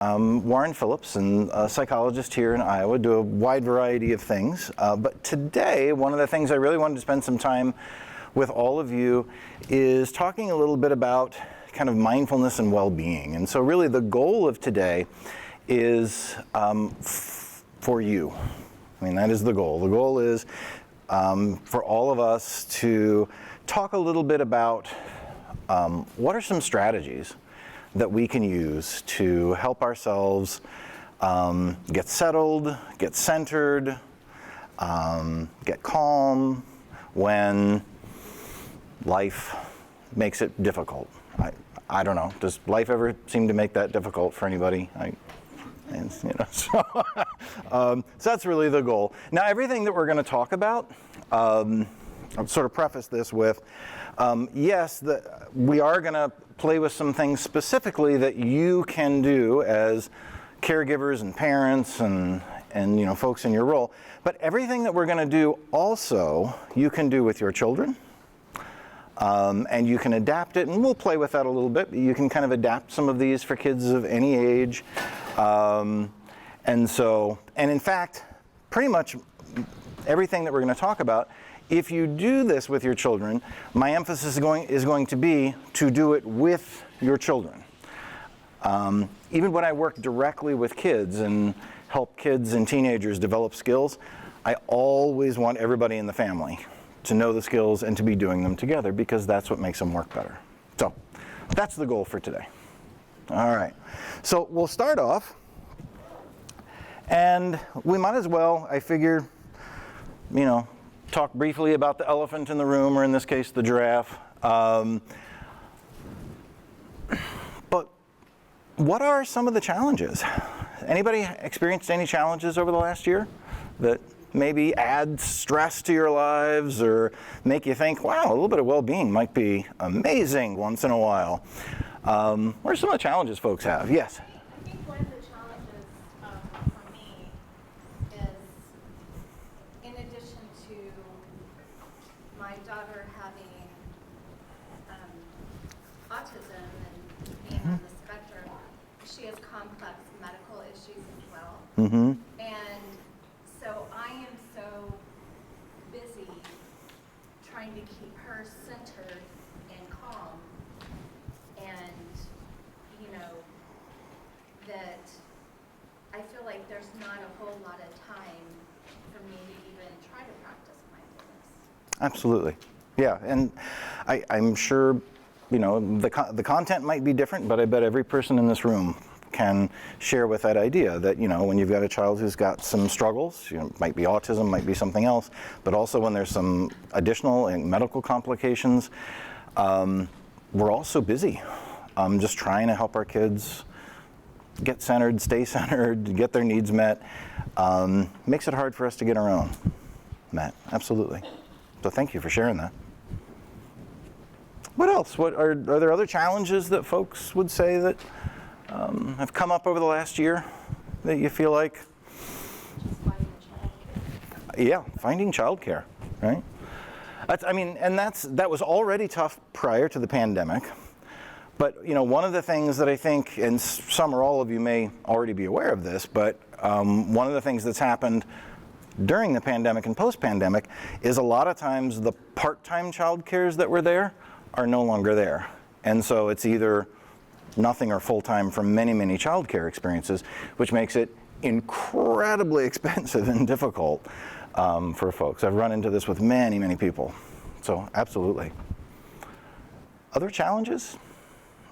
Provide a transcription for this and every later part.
I'm Warren Phillips, and a psychologist here in Iowa, do a wide variety of things. But today, one of the things I really wanted to spend some time with all of you is talking a little bit about kind of mindfulness and well-being. And so really the goal of today is for you. I mean, that is the goal. The goal is for all of us to talk a little bit about what are some strategies that we can use to help ourselves get settled, get centered, get calm when life makes it difficult. I don't know. Does life ever seem to make that difficult for anybody? So that's really the goal. Now, everything that we're going to talk about, I'll sort of preface this with, yes, we are going to play with some things specifically that you can do as caregivers and parents and folks in your role. But everything that we're going to do also you can do with your children. And you can adapt it, and we'll play with that a little bit. You can kind of adapt some of these for kids of any age. And in fact, pretty much everything that we're going to talk about, if you do this with your children, my emphasis is going to be to do it with your children. Even when I work directly with kids and help kids and teenagers develop skills, I always want everybody in the family to know the skills and to be doing them together, because that's what makes them work better. So that's the goal for today. All right. So we'll start off, and we might as well, I figure, talk briefly about the elephant in the room, or in this case, the giraffe. But what are some of the challenges? Anybody experienced any challenges over the last year that maybe add stress to your lives or make you think, wow, a little bit of well-being might be amazing once in a while? What are some of the challenges folks have? Yes? I think one of the challenges for me is, in addition to my daughter having autism and being on the spectrum, she has complex medical issues as well. Mm-hmm. And so I am so busy trying to keep her centered and calm, and that I feel like there's not a whole lot of time for me to even try to practice mindfulness. Absolutely. Yeah, and I'm sure, the content might be different, but I bet every person in this room can share with that idea that, when you've got a child who's got some struggles, might be autism, might be something else, but also when there's some additional medical complications, we're all so busy just trying to help our kids get centered, stay centered, get their needs met. Makes it hard for us to get our own met. Absolutely. So thank you for sharing that. What else? What are there other challenges that folks would say that have come up over the last year that you feel like? Yeah, finding childcare, right? That was already tough prior to the pandemic. But one of the things that I think, and some or all of you may already be aware of this, but one of the things that's happened during the pandemic and post-pandemic is a lot of times the part-time child cares that were there are no longer there. And so it's either nothing or full-time for many, many child care experiences, which makes it incredibly expensive and difficult for folks. I've run into this with many, many people. So absolutely. Other challenges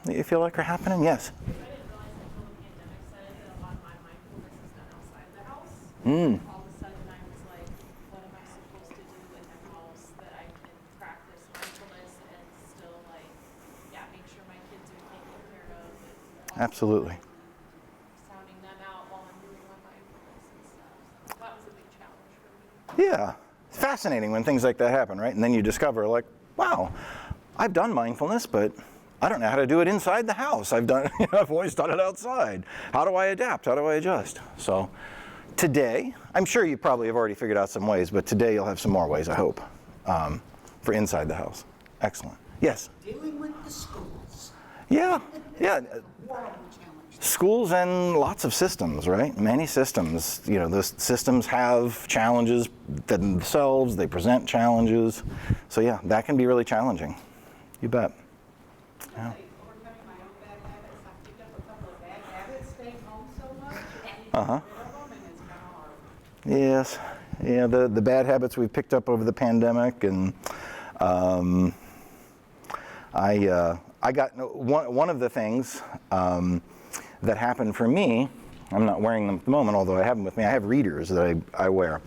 that you feel like are happening? Yes? I didn't realize until the pandemic started that a lot of my mindfulness is done outside the house. All of a sudden I was like, what am I supposed to do in the house that I can practice mindfulness and still make sure my kids are taken care of. And Absolutely. sounding them out while I'm doing my mindfulness and stuff. So that was a big challenge for me. Yeah. It's fascinating when things like that happen, right? And then you discover, wow, I've done mindfulness, but I don't know how to do it inside the house. I've always done it outside. How do I adapt? How do I adjust? So today, I'm sure you probably have already figured out some ways, but today you'll have some more ways, I hope, for inside the house. Excellent. Yes? Dealing with the schools. Yeah. Horrible challenge. schools and lots of systems, right? Many systems. You know, those systems have challenges themselves. They present challenges. So yeah, that can be really challenging. You bet. Yeah. Overcoming my own bad habits, I picked up a couple of bad habits, staying home so much, and I need to Uh-huh. get rid of them, and it's kind of hard. Yes. Yeah, the bad habits we've picked up over the pandemic, and I got one of the things that happened for me. I'm not wearing them at the moment, although I have them with me. I have readers that I wear.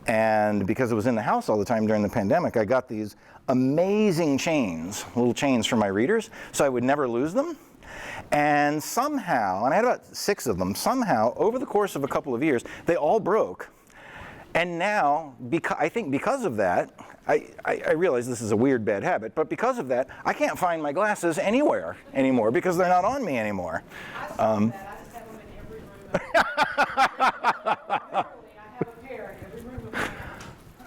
And because I was in the house all the time during the pandemic, I got these amazing chains, little chains for my readers, so I would never lose them. And somehow, and I had about 6 of them, somehow, over the course of a couple of years, they all broke. And now, I think because of that, I realize this is a weird bad habit, but because of that, I can't find my glasses anywhere anymore because they're not on me anymore. I saw that. I just have them in every room. Literally, I have a pair in every room of my house.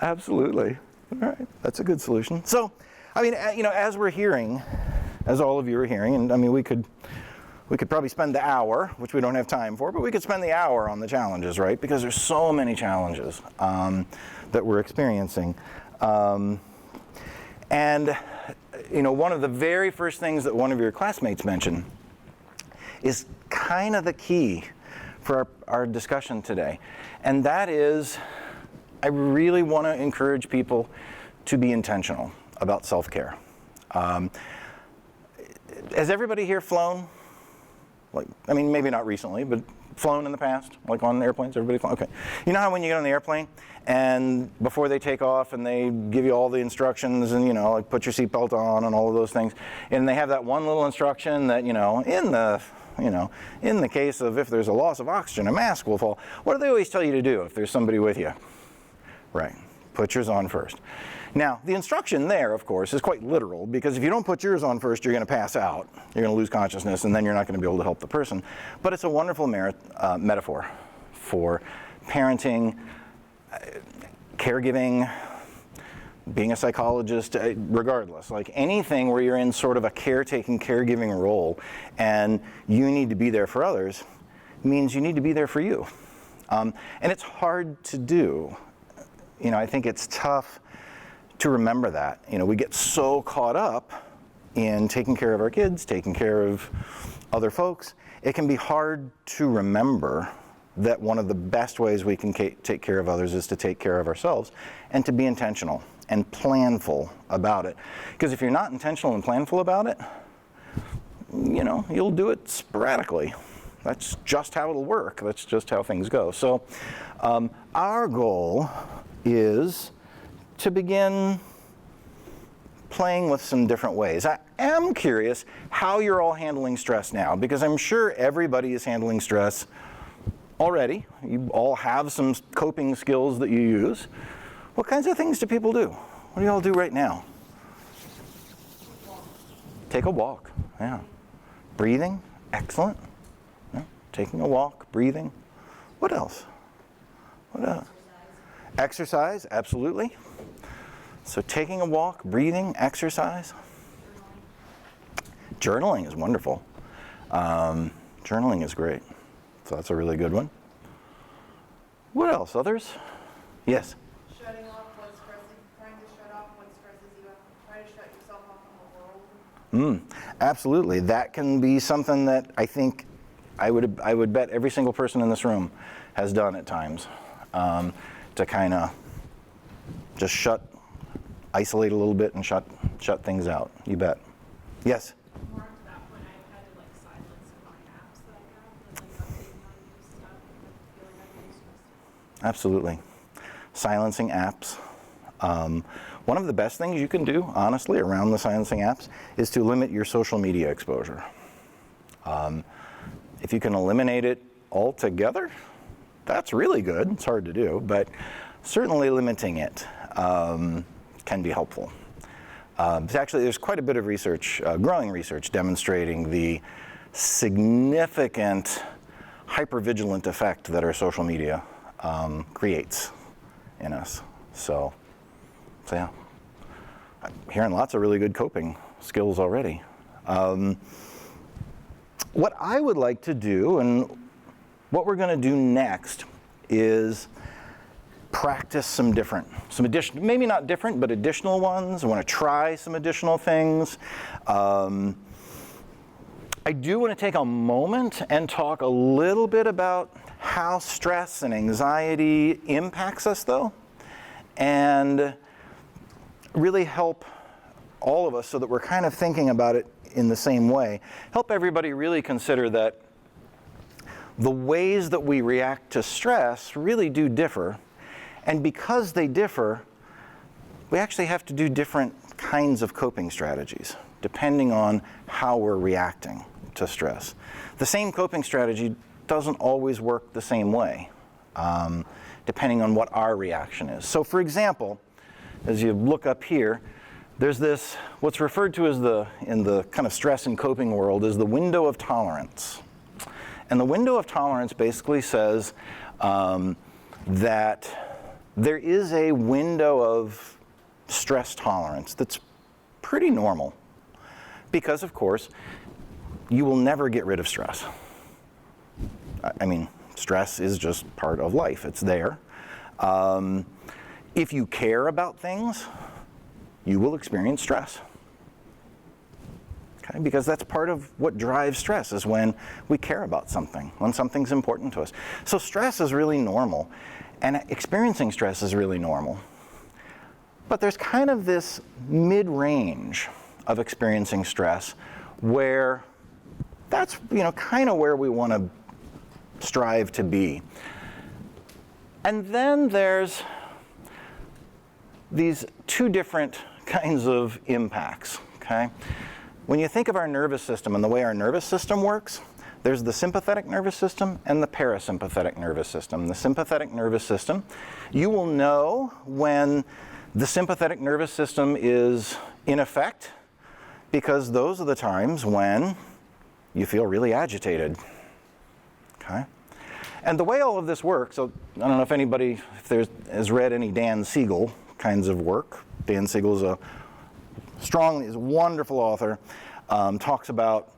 Absolutely. All right, that's a good solution. So, I mean, you know, as we're hearing, as all of you are hearing, and I mean, we could probably spend the hour, which we don't have time for, but we could spend the hour on the challenges, right? Because there's so many challenges that we're experiencing. And, you know, one of the very first things that one of your classmates mentioned is kind of the key for our discussion today. And that is, I really want to encourage people to be intentional about self-care. Has everybody here flown? Like, I mean, maybe not recently, but flown in the past, like on airplanes? Everybody flown? Okay. You know how when you get on the airplane and before they take off and they give you all the instructions and, you know, like put your seatbelt on and all of those things, and they have that one little instruction that, in the case of if there's a loss of oxygen, a mask will fall. What do they always tell you to do if there's somebody with you? Right. Put yours on first. Now, the instruction there, of course, is quite literal, because if you don't put yours on first, you're going to pass out. You're going to lose consciousness, and then you're not going to be able to help the person. But it's a wonderful metaphor for parenting, caregiving, being a psychologist, regardless. Like anything where you're in sort of a caretaking, caregiving role, and you need to be there for others, means you need to be there for you. And it's hard to do. You know, I think it's tough to remember that. You know, we get so caught up in taking care of our kids, taking care of other folks. It can be hard to remember that one of the best ways we can take care of others is to take care of ourselves, and to be intentional and planful about it. Because if you're not intentional and planful about it, you know, you'll do it sporadically. That's just how it'll work. That's just how things go. So our goal is to begin playing with some different ways. I am curious how you're all handling stress now, because I'm sure everybody is handling stress already. You all have some coping skills that you use. What kinds of things do people do? What do you all do right now? Take a walk. Yeah. Breathing. Excellent. Yeah. Taking a walk, breathing. What else? What else? Exercise, absolutely. So taking a walk, breathing, exercise. Journaling is wonderful. Journaling is great. So that's a really good one. What else? Others? Yes? Shutting off what's stressing, trying to shut off what stresses you up, try to shut yourself off from the world. Absolutely. That can be something that I think I would bet every single person in this room has done at times, to kind of just isolate a little bit and shut things out. You bet. Yes? More to that point, I've had to like silence some of my apps that I have, and like updating on new stuff, and I feel like I'm getting stressed out. Absolutely. Silencing apps. One of the best things you can do, honestly, around the silencing apps is to limit your social media exposure. If you can eliminate it altogether, that's really good. It's hard to do, but certainly limiting it can be helpful. Actually, there's quite a bit of research, growing research, demonstrating the significant hypervigilant effect that our social media creates in us. So yeah, I'm hearing lots of really good coping skills already. What I would like to do, and what we're going to do next, is practice some additional, maybe not different, but additional ones. I want to try some additional things. I do want to take a moment and talk a little bit about how stress and anxiety impacts us, though, and really help all of us so that we're kind of thinking about it in the same way. Help everybody really consider that the ways that we react to stress really do differ. And because they differ, we actually have to do different kinds of coping strategies, depending on how we're reacting to stress. The same coping strategy doesn't always work the same way, depending on what our reaction is. So for example, as you look up here, there's this, what's referred to as in the kind of stress and coping world, is the window of tolerance. And the window of tolerance basically says that there is a window of stress tolerance that's pretty normal. Because, of course, you will never get rid of stress. I mean, stress is just part of life. It's there. If you care about things, you will experience stress. Okay? Because that's part of what drives stress, is when we care about something, when something's important to us. So stress is really normal, and experiencing stress is really normal. But there's kind of this mid-range of experiencing stress where that's, kind of where we want to strive to be. And then there's these two different kinds of impacts, okay? When you think of our nervous system and the way our nervous system works, there's the sympathetic nervous system and the parasympathetic nervous system. The sympathetic nervous system, you will know when the sympathetic nervous system is in effect, because those are the times when you feel really agitated, okay? And the way all of this works, so I don't know if anybody has read any Dan Siegel kinds of work. Dan Siegel is a wonderful author, talks about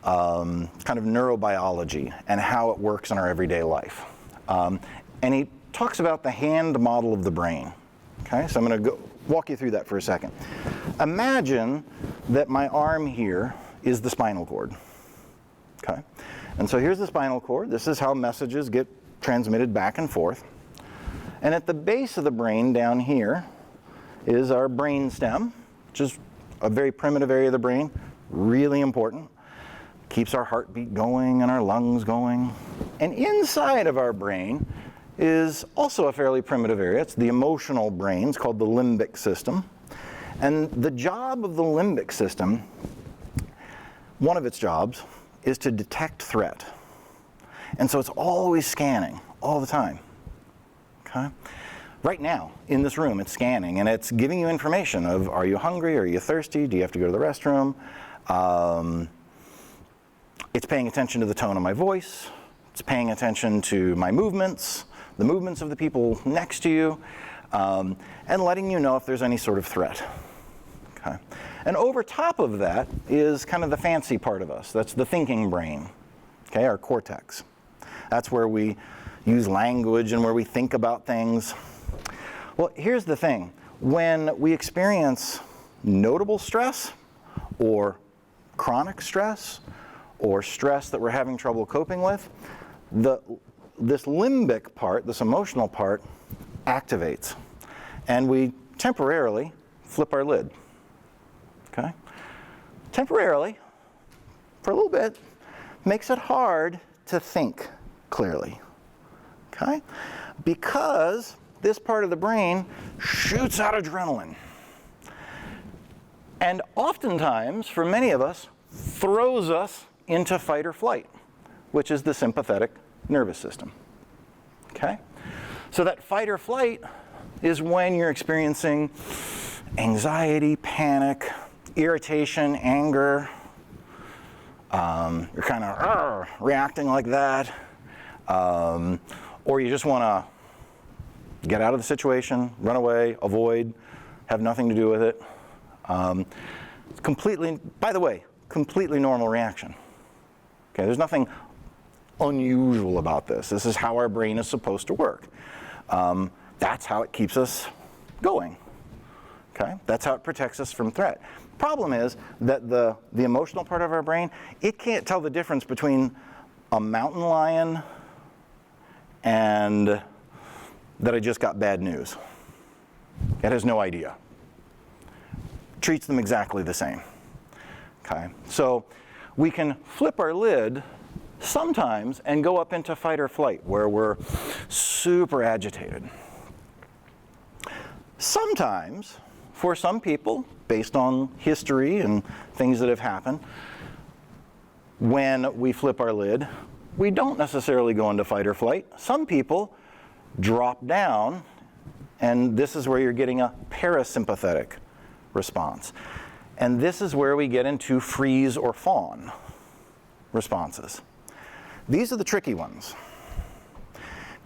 kind of neurobiology and how it works in our everyday life. And he talks about the hand model of the brain. Okay, so I'm going to walk you through that for a second. Imagine that my arm here is the spinal cord. Okay, and so here's the spinal cord. This is how messages get transmitted back and forth. And at the base of the brain down here is our brain stem, which is a very primitive area of the brain, really important. Keeps our heartbeat going and our lungs going. And inside of our brain is also a fairly primitive area. It's the emotional brain. It's called the limbic system. And the job of the limbic system, one of its jobs, is to detect threat. And so it's always scanning, all the time. Okay? Right now, in this room, it's scanning, and it's giving you information of, are you hungry, are you thirsty, do you have to go to the restroom? It's paying attention to the tone of my voice. It's paying attention to my movements, the movements of the people next to you, and letting you know if there's any sort of threat. Okay? And over top of that is kind of the fancy part of us. That's the thinking brain, okay, our cortex. That's where we use language and where we think about things. Well, here's the thing. When we experience notable stress or chronic stress or stress that we're having trouble coping with, this limbic part, this emotional part, activates. And we temporarily flip our lid. Okay? Temporarily, for a little bit, makes it hard to think clearly. Okay? Because this part of the brain shoots out adrenaline. And oftentimes, for many of us, throws us into fight or flight, which is the sympathetic nervous system. Okay? So that fight or flight is when you're experiencing anxiety, panic, irritation, anger. You're kind of reacting like that. Or you just want to get out of the situation, run away, avoid, have nothing to do with it. It's completely, by the way, completely normal reaction. Okay, there's nothing unusual about this. This is how our brain is supposed to work. That's how it keeps us going. Okay, that's how it protects us from threat. Problem is that the emotional part of our brain, it can't tell the difference between a mountain lion and that I just got bad news. It has no idea. Treats them exactly the same. Okay, so we can flip our lid sometimes and go up into fight or flight where we're super agitated. Sometimes, for some people, based on history and things that have happened, when we flip our lid, we don't necessarily go into fight or flight. Some people drop down, and this is where you're getting a parasympathetic response. And this is where we get into freeze or fawn responses. These are the tricky ones,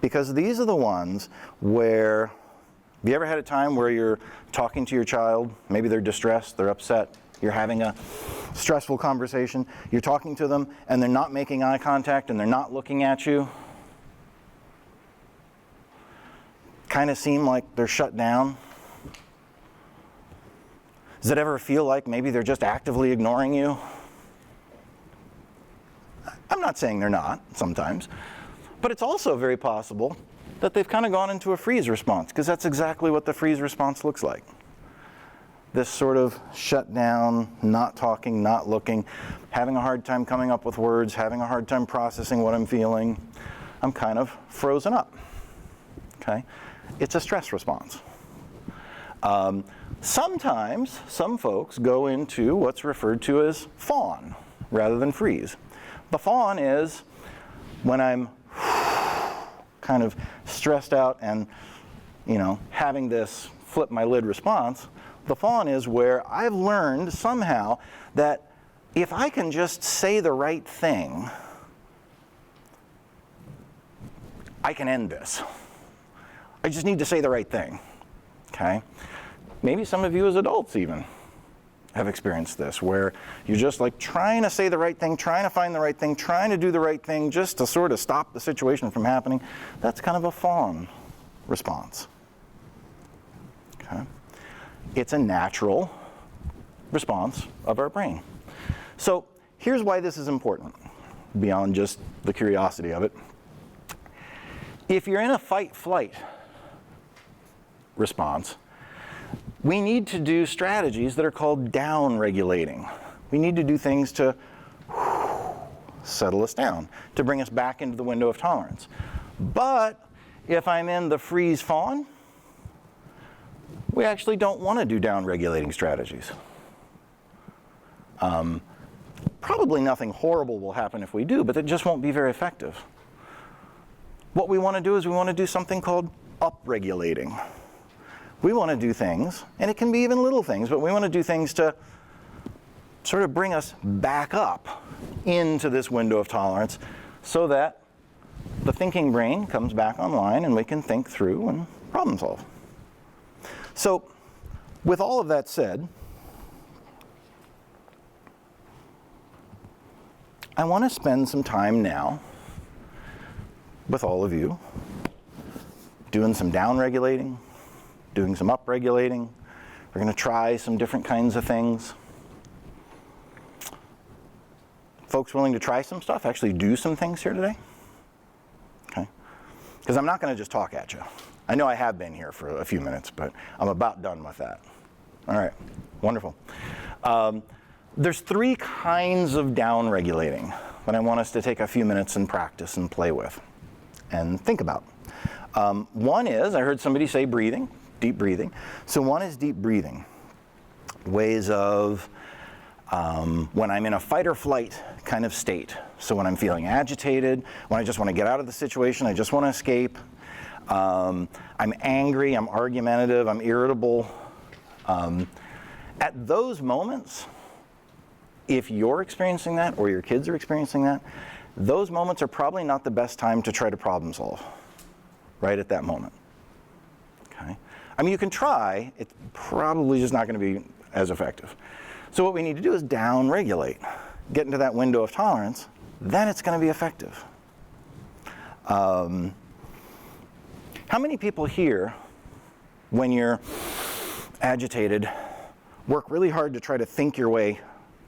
because these are the ones where, have you ever had a time where you're talking to your child, maybe they're distressed, they're upset, you're having a stressful conversation, you're talking to them and they're not making eye contact and they're not looking at you? Kind of seem like they're shut down? Does it ever feel like maybe they're just actively ignoring you? I'm not saying they're not sometimes, but it's also very possible that they've kind of gone into a freeze response, because that's exactly what the freeze response looks like. This sort of shut down, not talking, not looking, having a hard time coming up with words, having a hard time processing what I'm feeling. I'm kind of frozen up. Okay? It's a stress response. Sometimes some folks go into what's referred to as fawn rather than freeze. The fawn is when I'm kind of stressed out and, having this flip my lid response. The fawn is where I've learned somehow that if I can just say the right thing, I can end this. I just need to say the right thing. Okay? Maybe some of you as adults even have experienced this, where you're just like trying to say the right thing, trying to find the right thing, trying to do the right thing just to sort of stop the situation from happening. That's kind of a fawn response. Okay? It's a natural response of our brain. So here's why this is important, beyond just the curiosity of it. If you're in a fight-flight response, we need to do strategies that are called down-regulating. We need to do things to settle us down, to bring us back into the window of tolerance. But if I'm in the freeze-fawn, we actually don't want to do down-regulating strategies. Probably nothing horrible will happen if we do, but it just won't be very effective. What we want to do is we want to do something called upregulating. We want to do things, and it can be even little things, but we want to do things to sort of bring us back up into this window of tolerance so that the thinking brain comes back online and we can think through and problem solve. So, with all of that said, I want to spend some time now with all of you doing some down-regulating, doing some up-regulating. We're going to try some different kinds of things. Folks willing to try some stuff, actually do some things here today? Okay? Because I'm not going to just talk at you. I know I have been here for a few minutes, but I'm about done with that. All right, wonderful. There's three kinds of down-regulating that I want us to take a few minutes and practice and play with and think about. One is, I heard somebody say breathing, deep breathing. So one is deep breathing. Ways of when I'm in a fight or flight kind of state. So when I'm feeling agitated, when I just want to get out of the situation, I just want to escape. I'm angry, I'm argumentative, I'm irritable. At those moments, if you're experiencing that or your kids are experiencing that, those moments are probably not the best time to try to problem solve right at that moment. Okay? I mean, you can try, it's probably just not going to be as effective. So what we need to do is down-regulate, get into that window of tolerance, then it's going to be effective. How many people here, when you're agitated, work really hard to try to think your way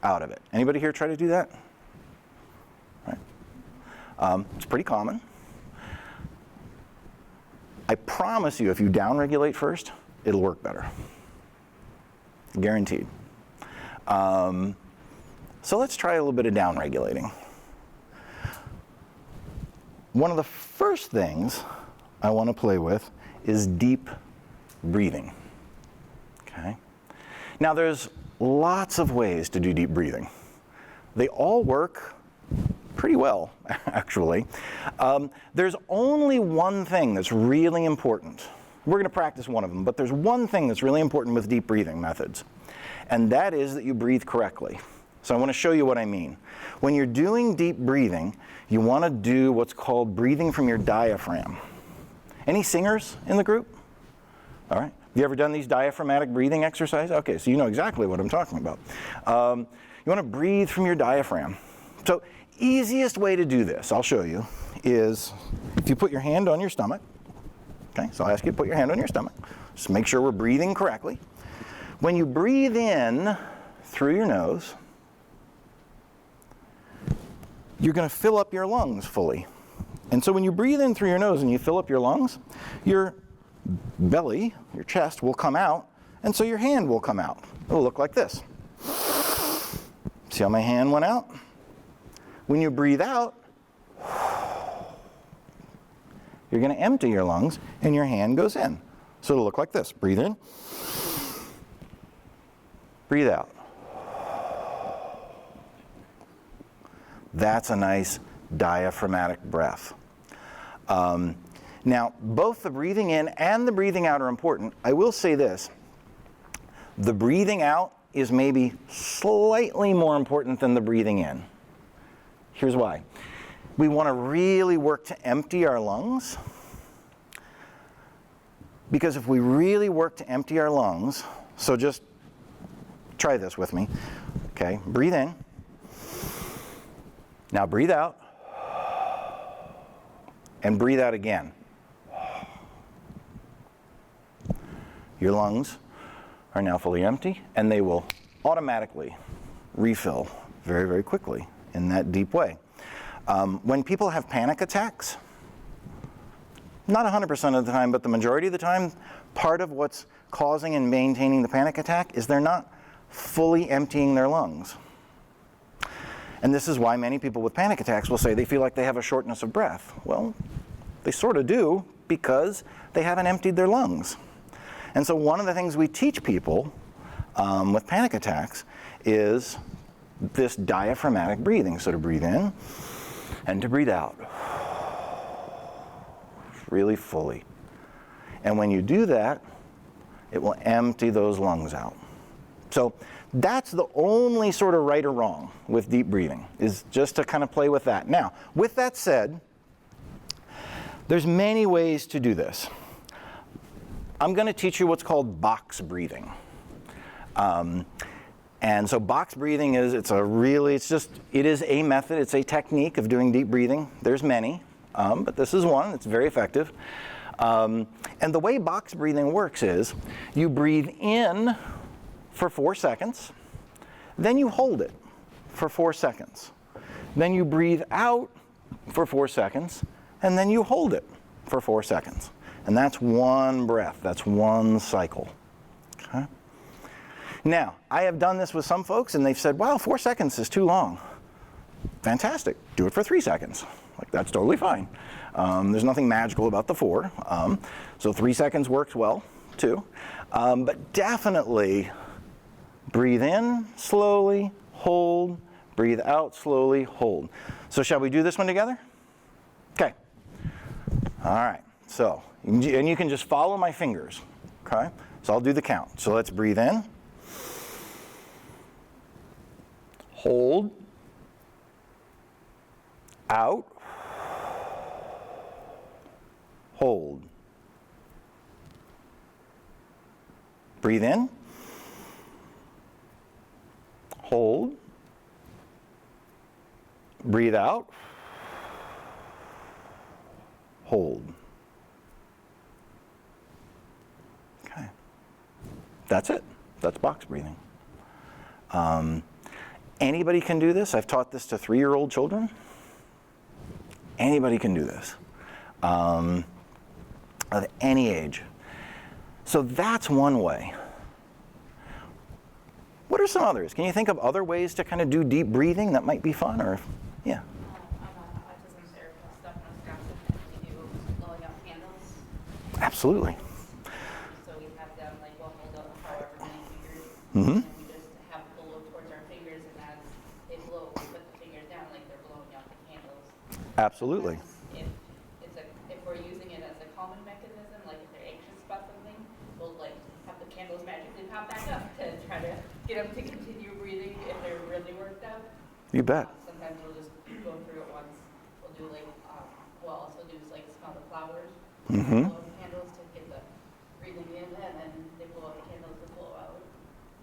out of it? Anybody here try to do that? Right. It's pretty common. I promise you, if you downregulate first, it'll work better. Guaranteed. So let's try a little bit of downregulating. One of the first things I want to play with is deep breathing. Okay? Now there's lots of ways to do deep breathing. They all work pretty well, actually. There's only one thing that's really important. We're going to practice one of them, but there's one thing that's really important with deep breathing methods, and that is that you breathe correctly. So I want to show you what I mean. When you're doing deep breathing, you want to do what's called breathing from your diaphragm. Any singers in the group? All right. Have you ever done these diaphragmatic breathing exercises? Okay, so you know exactly what I'm talking about. You want to breathe from your diaphragm. So easiest way to do this, I'll show you, is if you put your hand on your stomach. Okay, so I'll ask you to put your hand on your stomach. Just make sure we're breathing correctly. When you breathe in through your nose, you're going to fill up your lungs fully. And so when you breathe in through your nose and you fill up your lungs, your belly, your chest will come out, and so your hand will come out. It'll look like this. See how my hand went out? When you breathe out, you're going to empty your lungs, and your hand goes in. So it'll look like this. Breathe in. Breathe out. That's a nice diaphragmatic breath. Now, both the breathing in and the breathing out are important. I will say this. The breathing out is maybe slightly more important than the breathing in. Here's why. We want to really work to empty our lungs, because if we really work to empty our lungs, so just try this with me. Okay, breathe in. Now breathe out. And breathe out again. Your lungs are now fully empty, and they will automatically refill very, very quickly in that deep way. When people have panic attacks, not 100% of the time, but the majority of the time, part of what's causing and maintaining the panic attack is they're not fully emptying their lungs. And this is why many people with panic attacks will say they feel like they have a shortness of breath. Well, they sort of do, because they haven't emptied their lungs. And so one of the things we teach people with panic attacks is this diaphragmatic breathing. So to breathe in and to breathe out really fully. And when you do that, it will empty those lungs out. So that's the only sort of right or wrong with deep breathing, is just to kind of play with that. Now, with that said, there's many ways to do this. I'm going to teach you what's called box breathing. And so box breathing is, it is a method, it's a technique of doing deep breathing. There's many, but this is one, it's very effective. And the way box breathing works is, you breathe in for 4 seconds, then you hold it for 4 seconds. Then you breathe out for 4 seconds, and then you hold it for 4 seconds. And that's one breath, that's one cycle. Okay? Now, I have done this with some folks, and they've said, wow, 4 seconds is too long. Fantastic, do it for 3 seconds. Like, that's totally fine. There's nothing magical about the 4. So 3 seconds works well, too. But definitely breathe in slowly, hold, breathe out slowly, hold. So shall we do this one together? Okay. All right. So, and you can just follow my fingers. Okay? So I'll do the count. So let's breathe in. Hold. Out. Hold. Breathe in. Hold. Breathe out. Hold. Okay. That's it. That's box breathing. Anybody can do this. I've taught this to 3-year-old children. Anybody can do this, of any age. So that's one way. What are some others? Can you think of other ways to kind of do deep breathing that might be fun? Or, yeah. I'm an autism therapist stuff in Wisconsin, and we do blowing out candles. Absolutely. So we have them like we'll hold up however many fingers, Mm-hmm. and we just have the blow towards our fingers, and as they blow, we put the fingers down like they're blowing out the candles. Absolutely. If we're using it as a calming mechanism, like if they're anxious about something, we'll like have the candles magically pop back up to try to get them to continue breathing if they're really worked up. You bet. Sometimes we'll just go through it once. We'll do like, we'll also do like smell the flowers, Mm-hmm. blow the candles to get the breathing in, and then they blow out the candles to blow out.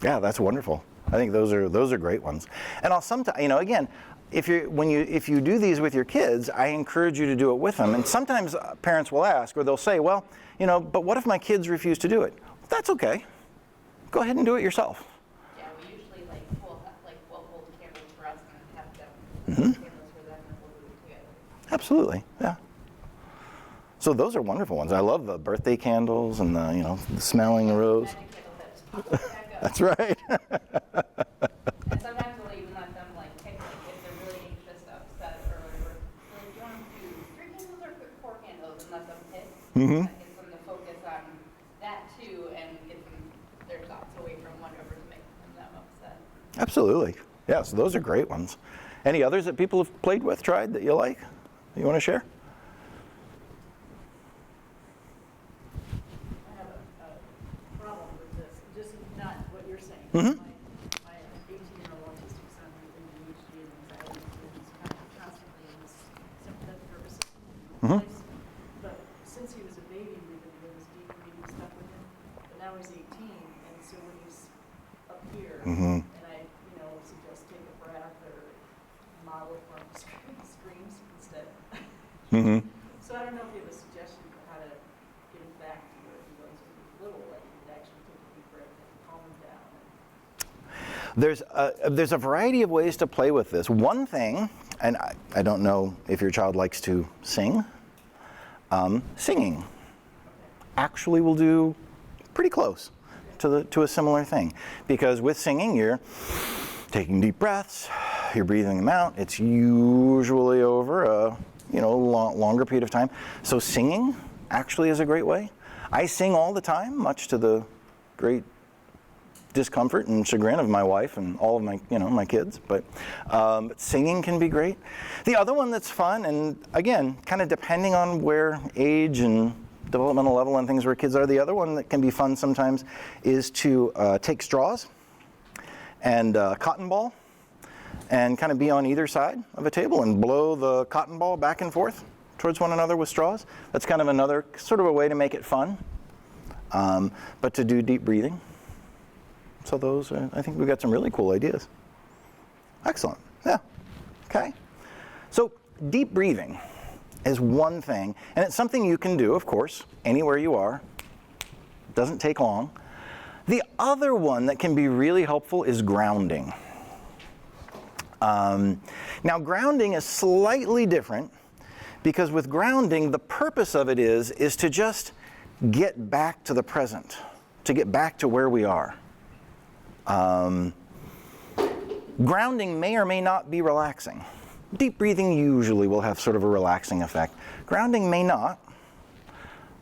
Yeah, that's wonderful. I think those are great ones. And I'll sometimes, again, if you do these with your kids, I encourage you to do it with them. And sometimes parents will ask, or they'll say, well, but what if my kids refuse to do it? That's okay. Go ahead and do it yourself. Yeah, we usually we'll hold the candles for us and have them Mm-hmm. candles for them, and we'll do it together. Absolutely, yeah. So those are wonderful ones. I love the birthday candles and the smelling rose. Magic candle that just pops right back up. That's right. And sometimes we'll even let them pick if they're really anxious, upset, or whatever. We'll do you want to do 3 candles or 4 candles, and let them pick. Mm-hmm. That gets them to focus on that too, and get their thoughts away from whatever to make them upset. Absolutely. Yeah, so those are great ones. Any others that people have played with, tried, that you like, that you want to share? I have a problem with this, just not what you're saying. Mhm. My 18-year-old autistic son with ADHD and anxiety is kind of constantly in this sympathetic nervous system Mhm. place. But since he was a baby, we've been doing this deep breathing stuff with him. But now he's 18, and so when he's up here, Mhm. and I, suggest take a breath or model from screams instead. Mm-hmm. So I don't know if you have a suggestion for how to get him back to where he was when he was little, like he could actually take a deep breath and calm him down. There's a variety of ways to play with this. One thing, and I don't know if your child likes to sing, singing actually will do pretty close to a similar thing. Because with singing, you're taking deep breaths, you're breathing them out. It's usually over a longer period of time. So singing actually is a great way. I sing all the time, much to the great discomfort and chagrin of my wife and all of my my kids. But singing can be great. The other one that's fun, and again, kind of depending on where age and developmental level and things where kids are, the other one that can be fun sometimes is to take straws and a cotton ball and kind of be on either side of a table and blow the cotton ball back and forth towards one another with straws. That's kind of another sort of a way to make it fun, but to do deep breathing. So those, I think we've got some really cool ideas. Excellent, yeah, okay. So deep breathing is one thing, and it's something you can do, of course, anywhere you are. It doesn't take long. The other one that can be really helpful is grounding. Now grounding is slightly different because with grounding, the purpose of it is to just get back to the present, to get back to where we are. Grounding may or may not be relaxing. Deep breathing usually will have sort of a relaxing effect. Grounding may not,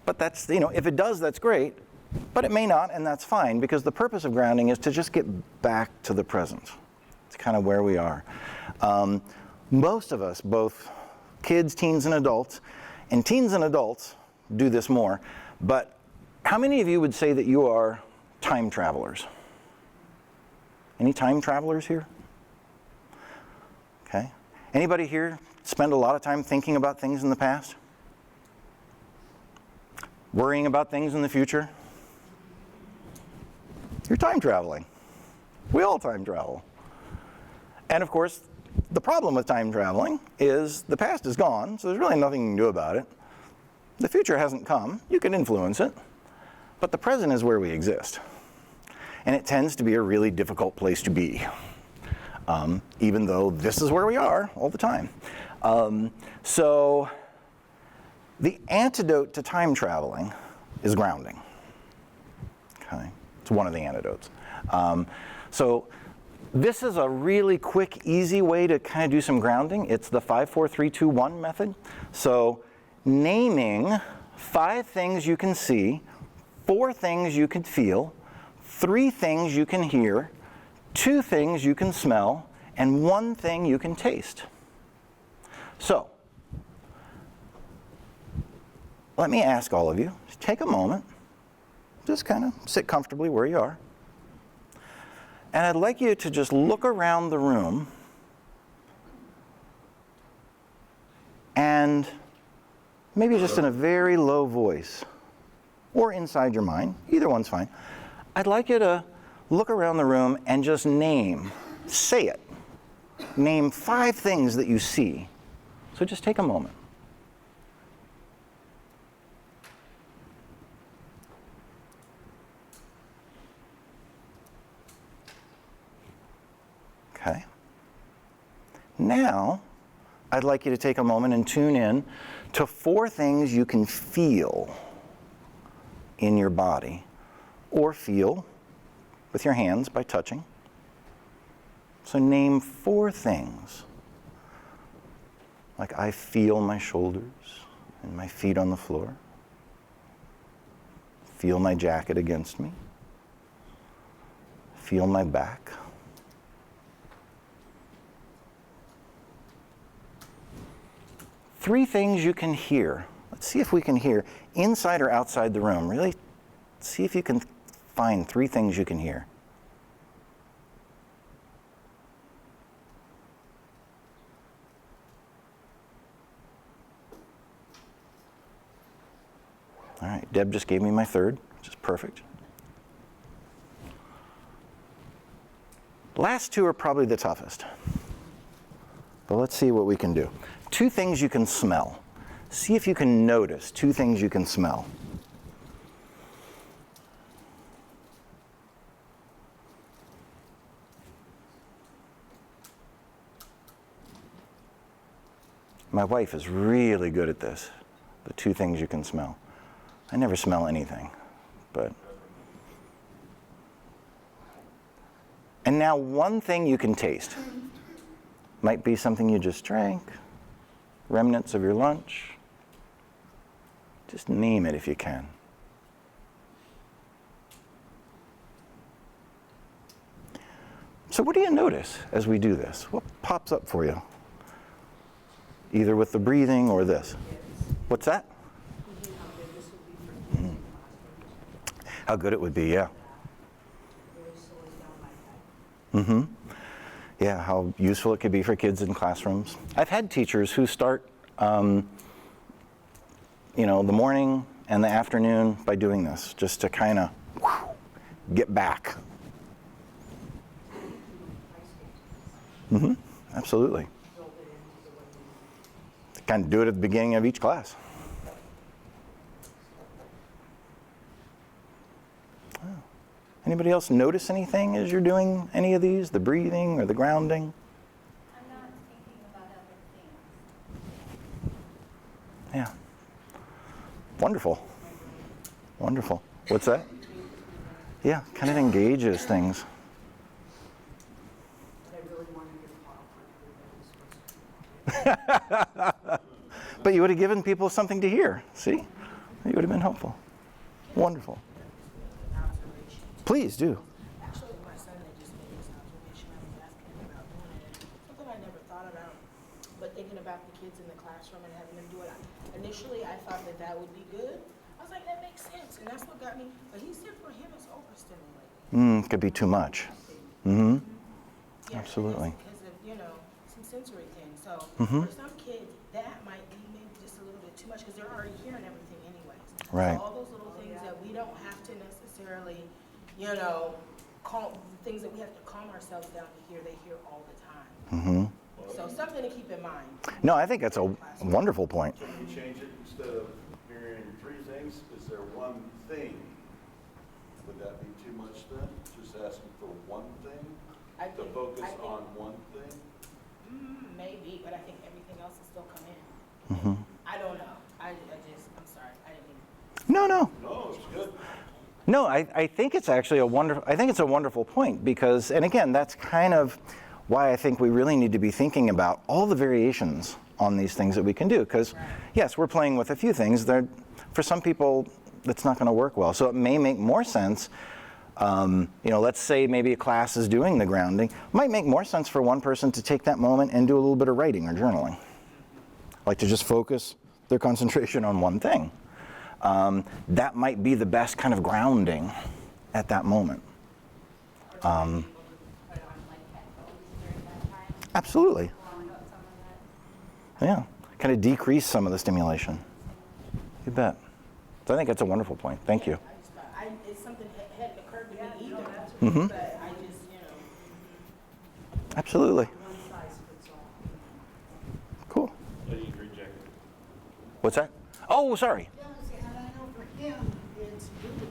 but that's, if it does, that's great, but it may not, and that's fine, because the purpose of grounding is to just get back to the present. It's kind of where we are. Most of us, both kids, teens, and adults do this more, but how many of you would say that you are time travelers? Any time travelers here? Okay. Anybody here spend a lot of time thinking about things in the past? Worrying about things in the future? You're time traveling. We all time travel. And of course, The problem with time traveling is the past is gone, so there's really nothing you can do about it. The future hasn't come. You can influence it. But the present is where we exist. And it tends to be a really difficult place to be, even though this is where we are all the time. So the antidote to time traveling is grounding. Okay? It's one of the antidotes. So this is a really quick, easy way to kind of do some grounding. It's the 5, 4, 3, 2, 1 method. So naming 5 things you can see, 4 things you can feel, 3 things you can hear, 2 things you can smell, and 1 thing you can taste. So, let me ask all of you, take a moment, just kind of sit comfortably where you are, and I'd like you to just look around the room and maybe just in a very low voice or inside your mind, either one's fine. I'd like you to look around the room and just say it. Name 5 things that you see. So just take a moment. Okay. Now, I'd like you to take a moment and tune in to 4 things you can feel in your body, or feel with your hands by touching. So name 4 things. Like I feel my shoulders and my feet on the floor. Feel my jacket against me. Feel my back. Three things you can hear. Let's see if we can hear inside or outside the room. Really see if you can find 3 things you can hear. All right, Deb just gave me my 3rd, which is perfect. Last 2 are probably the toughest. But let's see what we can do. 2 things you can smell. See if you can notice 2 things you can smell. My wife is really good at this, the 2 things you can smell. I never smell anything, but. And now 1 thing you can taste. Might be something you just drank, remnants of your lunch. Just name it if you can. So what do you notice as we do this? What pops up for you? Either with the breathing or this. What's that? How good it would be, yeah. Mm-hmm. Yeah, how useful it could be for kids in classrooms. I've had teachers who start, the morning and the afternoon by doing this, just to kind of get back. Mm-hmm. Absolutely. Kind of do it at the beginning of each class. Anybody else notice anything as you're doing any of these? The breathing or the grounding? I'm not thinking about other things. Yeah. Wonderful. Wonderful. What's that? Yeah, kind of engages things. But you would have given people something to hear. See? You would have been helpful. Wonderful. Please do. Actually, my son had just made this observation. I was asking him about doing it. Something I never thought about, but thinking about the kids in the classroom and having them do it. Initially, I thought that would be good. I was like, that makes sense, and that's what got me. But he said for him, it's overstimulating. Could be too much. Mm-hmm. Yeah, Absolutely. Because of, some sensory things. So Mm-hmm. for some kids, that might be maybe just a little bit too much because they're already hearing everything anyways. Right. So all those little things that we don't have to necessarily, things that we have to calm ourselves down to hear, they hear all the time. Mm-hmm. So something to keep in mind. No, I think that's a wonderful point. Can you change it instead of hearing three things? Is there one thing? Would that be too much then? Just asking for one thing? To focus on one thing? Maybe, but I think everything else will still come in. Mm-hmm. I don't know. I'm sorry. I didn't mean. No. No, it's good. No, I think it's actually a wonderful point because, and again, that's kind of why I think we really need to be thinking about all the variations on these things that we can do. Because, yes, we're playing with a few things. For some people, that's not going to work well. So it may make more sense. Let's say maybe a class is doing the grounding. It might make more sense for one person to take that moment and do a little bit of writing or journaling. Like to just focus their concentration on one thing. That might be the best kind of grounding at that moment. Absolutely. Yeah, kind of decrease some of the stimulation. You bet. So I think that's a wonderful point. Thank you. It's something that hadn't occurred to me either. Mm-hmm. But I just, Absolutely. One size fits all. Cool. Please reject it. What's that? Oh, sorry. Yeah, and I know for him, it's doing.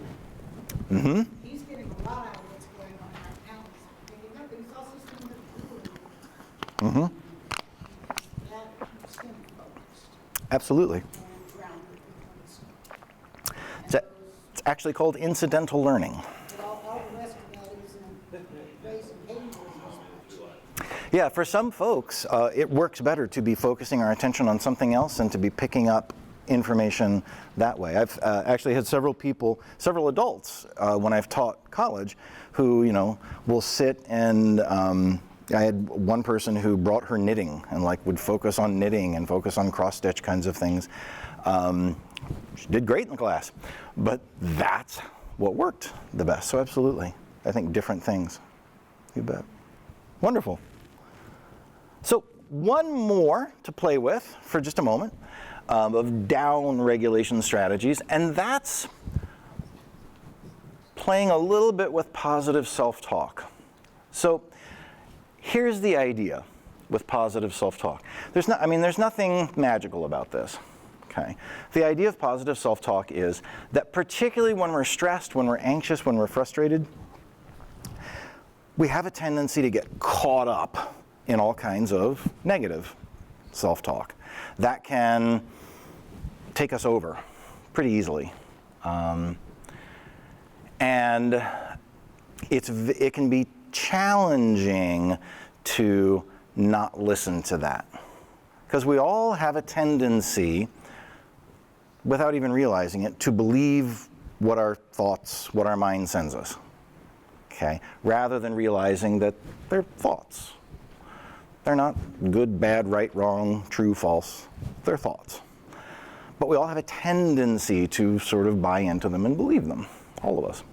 Mm-hmm. He's getting a lot out of what's going on right now. He's picking up, but he's also seeing the doing. Mm-hmm. That keeps him focused Absolutely. and grounded in place. It's actually called incidental learning. But all the rest of that isn't raising angels as much. Yeah, for some folks, it works better to be focusing our attention on something else and to be picking up information that way. I've actually had several adults, when I've taught college, who, will sit and I had one person who brought her knitting and would focus on knitting and focus on cross-stitch kinds of things. She did great in the class, but that's what worked the best. So absolutely, I think different things. You bet. Wonderful. So one more to play with for just a moment of down regulation strategies, and that's playing a little bit with positive self-talk. So here's the idea with positive self-talk. There's nothing magical about this. Okay. The idea of positive self-talk is that particularly when we're stressed, when we're anxious, when we're frustrated, we have a tendency to get caught up in all kinds of negative self-talk. That can take us over pretty easily. And it can be challenging to not listen to that. Because we all have a tendency, without even realizing it, to believe what our thoughts, what our mind sends us. Okay? Rather than realizing that they're thoughts. They're not good, bad, right, wrong, true, false. They're thoughts. But we all have a tendency to sort of buy into them and believe them. All of us.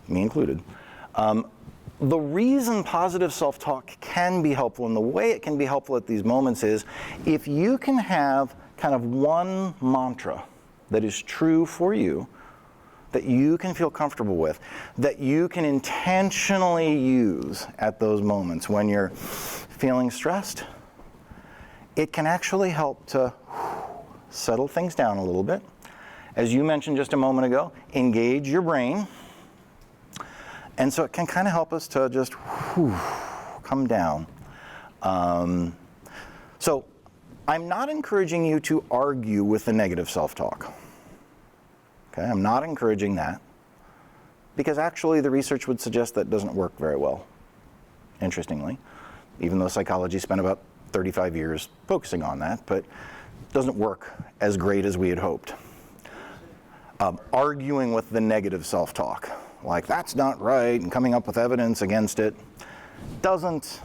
Me included. The reason positive self-talk can be helpful and the way it can be helpful at these moments is if you can have kind of one mantra that is true for you, that you can feel comfortable with, that you can intentionally use at those moments when you're feeling stressed, it can actually help to settle things down a little bit. As you mentioned just a moment ago, engage your brain. And so it can kind of help us to just come down. So I'm not encouraging you to argue with the negative self-talk. Okay, I'm not encouraging that because actually the research would suggest that doesn't work very well, interestingly, even though psychology spent about 35 years focusing on that, but it doesn't work as great as we had hoped. Arguing with the negative self-talk, like that's not right, and coming up with evidence against it, doesn't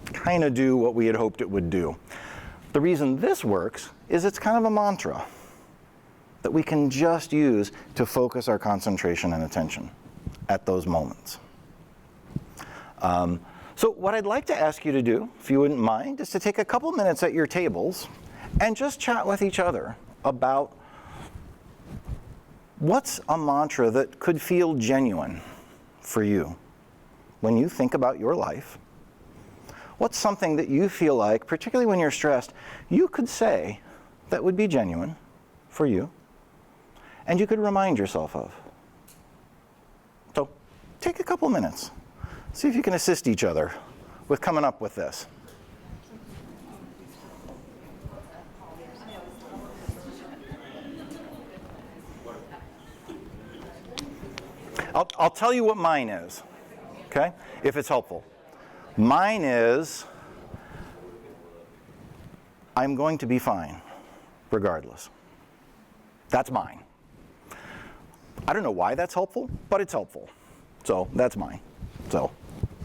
kind of do what we had hoped it would do. The reason this works is it's kind of a mantra that we can just use to focus our concentration and attention at those moments. So what I'd like to ask you to do, if you wouldn't mind, is to take a couple minutes at your tables and just chat with each other about what's a mantra that could feel genuine for you when you think about your life. What's something that you feel like, particularly when you're stressed, you could say that would be genuine for you, and you could remind yourself of? So take a couple minutes. See if you can assist each other with coming up with this. I'll tell you what mine is, okay, if it's helpful. Mine is, I'm going to be fine, regardless. That's mine. I don't know why that's helpful, but it's helpful. So that's mine. So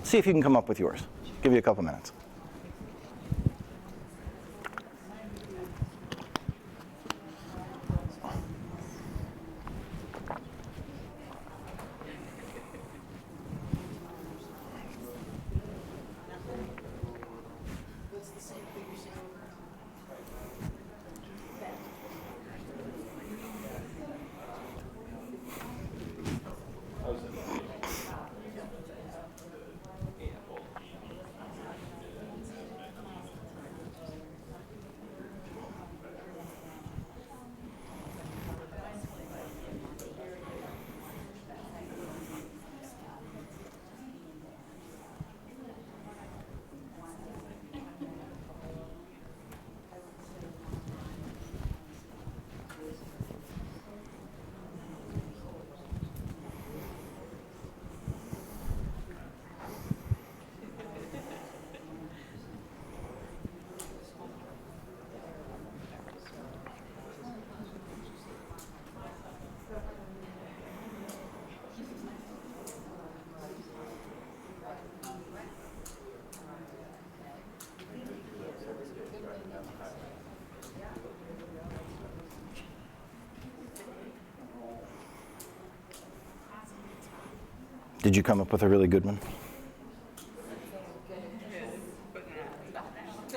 see if you can come up with yours. Give you a couple minutes. Did you come up with a really good one?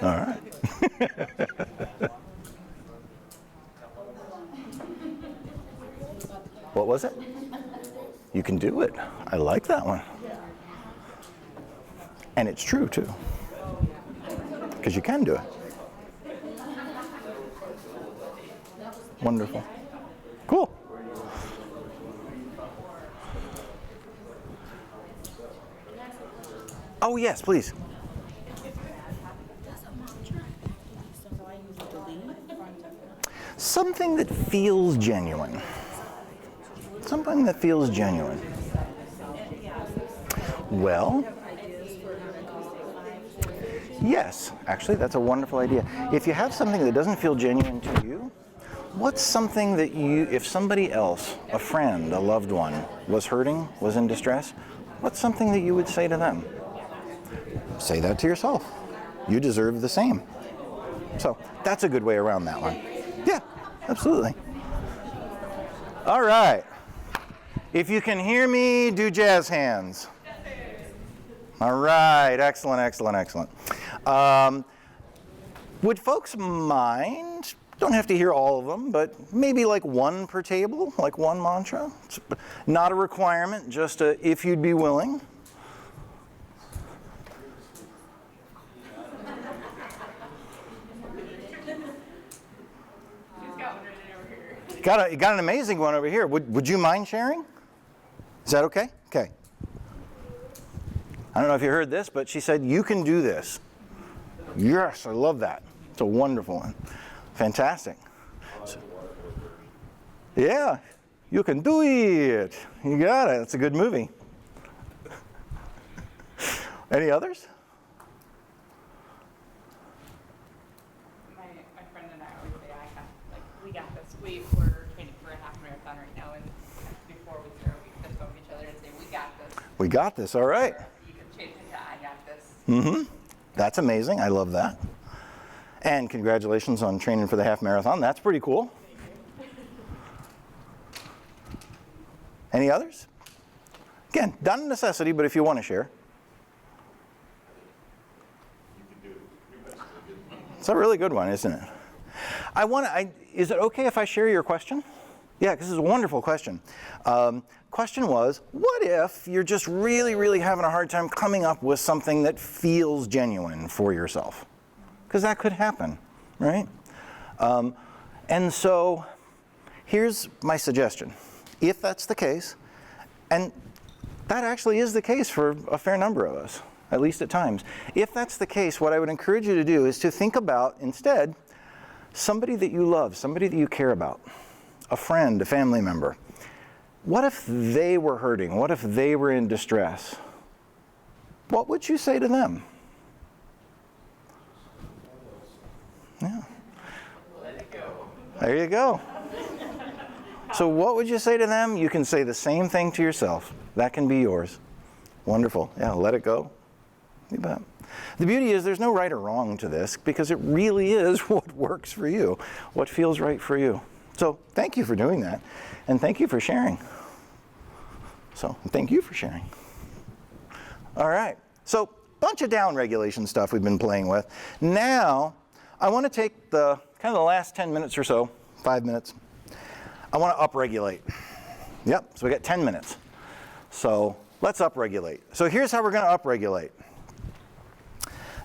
All right. What was it? You can do it. I like that one. And it's true, too. Because you can do it. Wonderful. Cool. Oh, yes, please. Something that feels genuine. Something that feels genuine. Well, yes, actually, that's a wonderful idea. If you have something that doesn't feel genuine to you, what's something that you, if somebody else, a friend, a loved one, was hurting, was in distress, what's something that you would say to them? Say that to yourself. You deserve the same. So that's a good way around that one. Yeah, absolutely. All right. If you can hear me, do jazz hands. All right, excellent, excellent, excellent. Would folks mind, don't have to hear all of them, but maybe like one per table, like one mantra? It's not a requirement, just a if you'd be willing. You got an amazing one over here. Would you mind sharing? Is that okay? Okay. I don't know if you heard this, but she said, you can do this. Yes, I love that. It's a wonderful one. Fantastic. So, yeah, you can do it. You got it. It's a good movie. Any others? My friend and I always say, we got this. We're training for a half marathon right now, and before we start, we fist bump each other and say, we got this. We got this, all right. Or you can change it to, I got this. Mm-hmm. That's amazing. I love that. And congratulations on training for the half marathon. That's pretty cool. Any others? Again, not a necessity, but if you want to share. It's a really good one, isn't it? Is it okay if I share your question? Yeah, because it's a wonderful question. Question was, what if you're just really, really having a hard time coming up with something that feels genuine for yourself? Because that could happen, right? And so here's my suggestion. If that's the case, and that actually is the case for a fair number of us, at least at times. If that's the case, what I would encourage you to do is to think about, instead, somebody that you love, somebody that you care about, a friend, a family member. What if they were hurting? What if they were in distress? What would you say to them? Yeah. Let it go. There you go. So what would you say to them? You can say the same thing to yourself. That can be yours. Wonderful. Yeah, let it go. You bet. The beauty is there's no right or wrong to this because it really is what works for you, what feels right for you. So thank you for doing that, and thank you for sharing. So thank you for sharing. All right. So bunch of down regulation stuff we've been playing with. Now I want to take the kind of the last 10 minutes or so, 5 minutes. I want to upregulate. Yep. So we got 10 minutes. So let's upregulate. So here's how we're going to upregulate.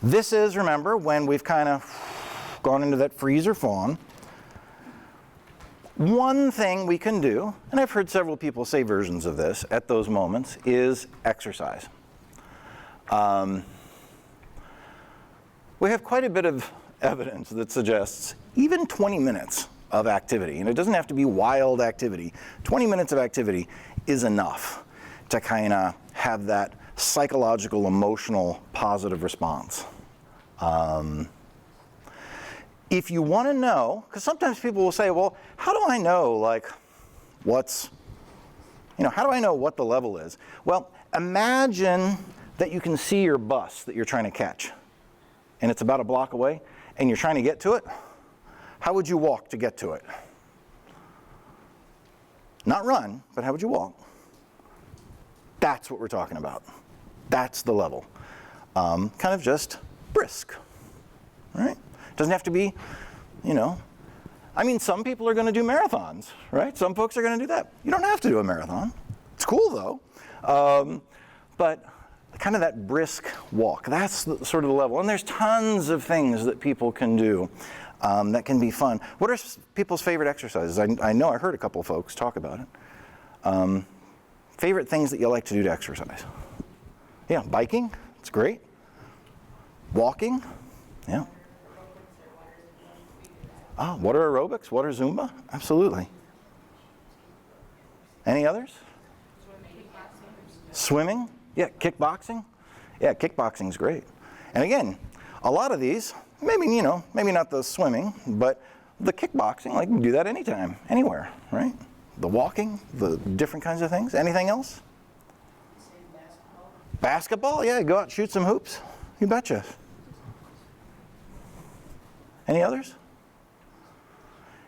This is, remember, when we've kind of gone into that freeze or fawn. One thing we can do, and I've heard several people say versions of this at those moments, is exercise. We have quite a bit of evidence that suggests even 20 minutes of activity, and it doesn't have to be wild activity, 20 minutes of activity is enough to kind of have that psychological, emotional, positive response. If you want to know, because sometimes people will say, well, how do I know, like, how do I know what the level is? Well, imagine that you can see your bus that you're trying to catch, and it's about a block away, and you're trying to get to it. How would you walk to get to it? Not run, but how would you walk? That's what we're talking about. That's the level. Kind of just brisk, right? Doesn't have to be, some people are going to do marathons, right? Some folks are going to do that. You don't have to do a marathon. It's cool, though. But kind of that brisk walk, that's sort of the level. And there's tons of things that people can do that can be fun. What are people's favorite exercises? I know I heard a couple of folks talk about it. Favorite things that you like to do to exercise? Yeah, biking, it's great. Walking, yeah. Oh, water aerobics, water Zumba, absolutely. Any others? Swimming, yeah, kickboxing. Yeah, kickboxing's great. And again, a lot of these, maybe not the swimming, but the kickboxing, like you can do that anytime, anywhere, right? The walking, the different kinds of things. Anything else? Basketball, yeah, go out and shoot some hoops. You betcha. Any others?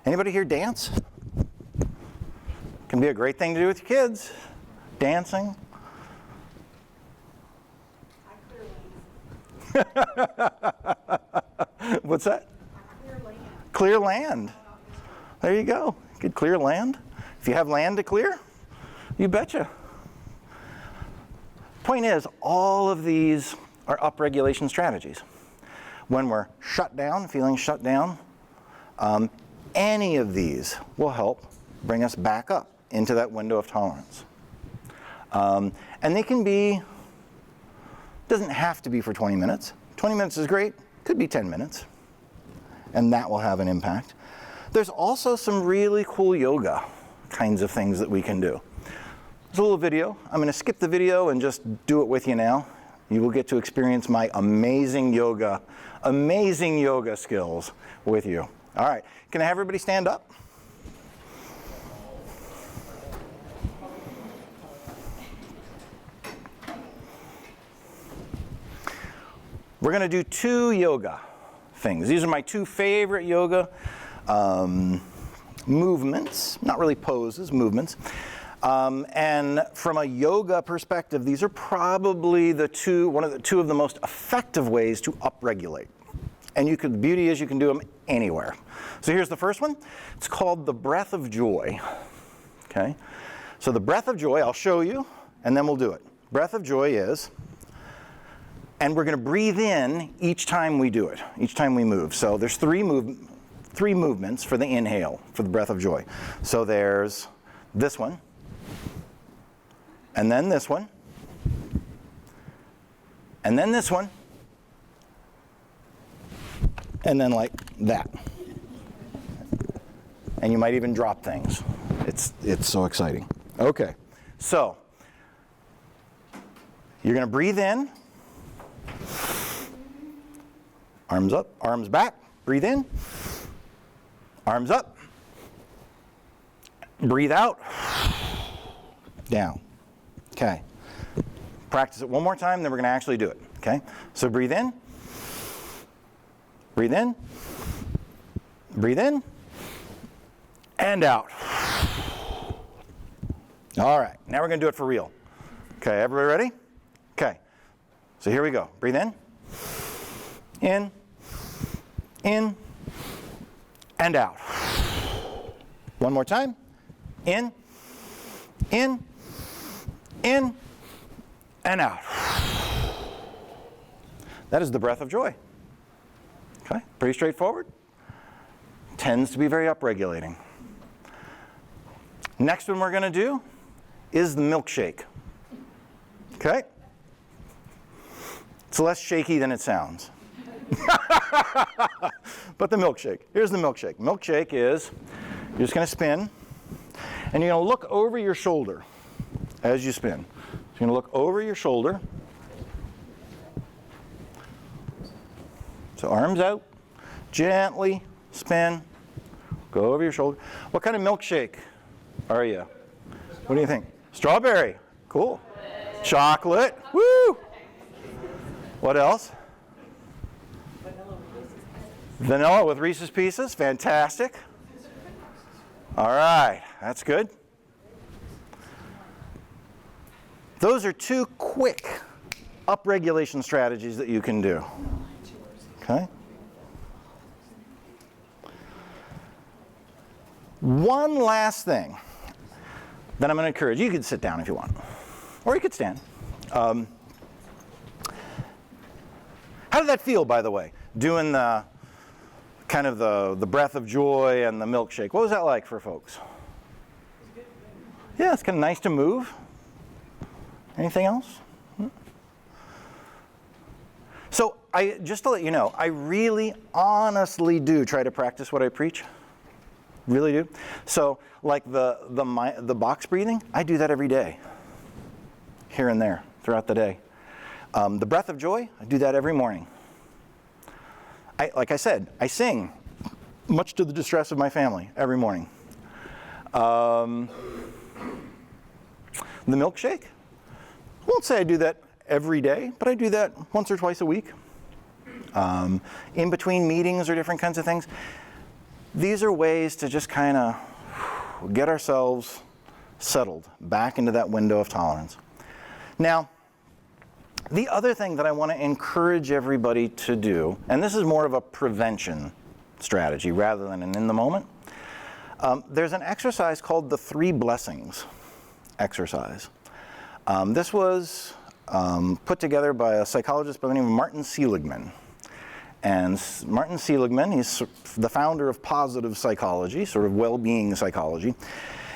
Anybody here dance? Can be a great thing to do with your kids. Dancing. What's that? Clear land. Clear land. There you go. You could clear land. If you have land to clear, you betcha. Point is, all of these are upregulation strategies. When we're shut down, feeling shut down, any of these will help bring us back up into that window of tolerance. And they can be, doesn't have to be for 20 minutes. 20 minutes is great, could be 10 minutes, and that will have an impact. There's also some really cool yoga kinds of things that we can do. There's a little video. I'm going to skip the video and just do it with you now. You will get to experience my amazing yoga skills with you. All right, can I have everybody stand up? We're going to do 2 yoga things. These are my 2 favorite yoga movements, not really poses, movements. And from a yoga perspective, these are probably two of the most effective ways to upregulate. And the beauty is you can do them anywhere. So here's the first one. It's called the breath of joy. Okay? So the breath of joy, I'll show you, and then we'll do it. Breath of joy is, and we're going to breathe in each time we do it, each time we move. So there's three movements for the inhale, for the breath of joy. So there's this one, and then this one, and then this one, and then like that. And you might even drop things. It's so exciting. Okay, so you're going to breathe in, arms up, arms back, breathe in, arms up, breathe out, down. Okay, practice it one more time, then we're going to actually do it. Okay, so breathe in, breathe in, breathe in, and out. All right, now we're going to do it for real. Okay, everybody ready? Okay, so here we go. Breathe in, in, and out. One more time. In, and out. That is the breath of joy. Okay, pretty straightforward. Tends to be very upregulating. Next one we're going to do is the milkshake. Okay? It's less shaky than it sounds. But the milkshake. Here's the milkshake. Milkshake is, you're just going to spin, and you're going to look over your shoulder as you spin. So you're going to look over your shoulder. So arms out, gently spin, go over your shoulder. What kind of milkshake are you? What do you think? Strawberry. Cool. Chocolate. Woo! What else? Vanilla with Reese's Pieces. Fantastic. All right. That's good. Those are two quick upregulation strategies that you can do. Okay? One last thing that I'm going to encourage. You could sit down if you want, or you could stand. How did that feel, by the way? Doing the kind of the breath of joy and the milkshake. What was that like for folks? Yeah, it's kind of nice to move. Anything else? So just to let you know, I really honestly do try to practice what I preach. Really do. So like the box breathing, I do that every day, here and there, throughout the day. The breath of joy, I do that every morning. Like I said, I sing, much to the distress of my family, every morning. The milkshake, I won't say I do that every day, but I do that once or twice a week. In between meetings or different kinds of things. These are ways to just kind of get ourselves settled back into that window of tolerance. Now, the other thing that I want to encourage everybody to do, and this is more of a prevention strategy rather than an in the moment, there's an exercise called the 3 blessings exercise. This was put together by a psychologist by the name of Martin Seligman. And Martin Seligman, he's the founder of positive psychology, sort of well-being psychology.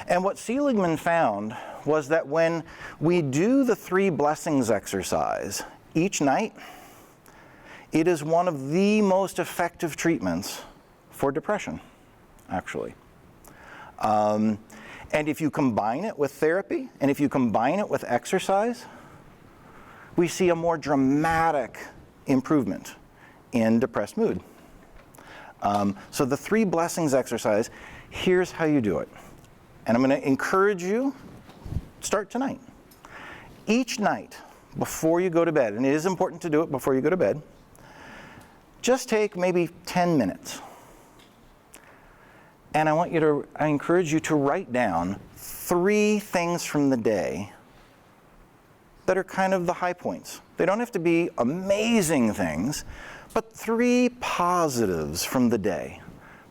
And what Seligman found was that when we do the 3 blessings exercise each night, it is one of the most effective treatments for depression, actually. And if you combine it with therapy, and if you combine it with exercise, we see a more dramatic improvement in depressed mood. So the 3 blessings exercise, here's how you do it. And I'm going to encourage you, start tonight. Each night, before you go to bed, and it is important to do it before you go to bed, just take maybe 10 minutes. And I encourage you to write down 3 things from the day that are kind of the high points. They don't have to be amazing things, but 3 positives from the day.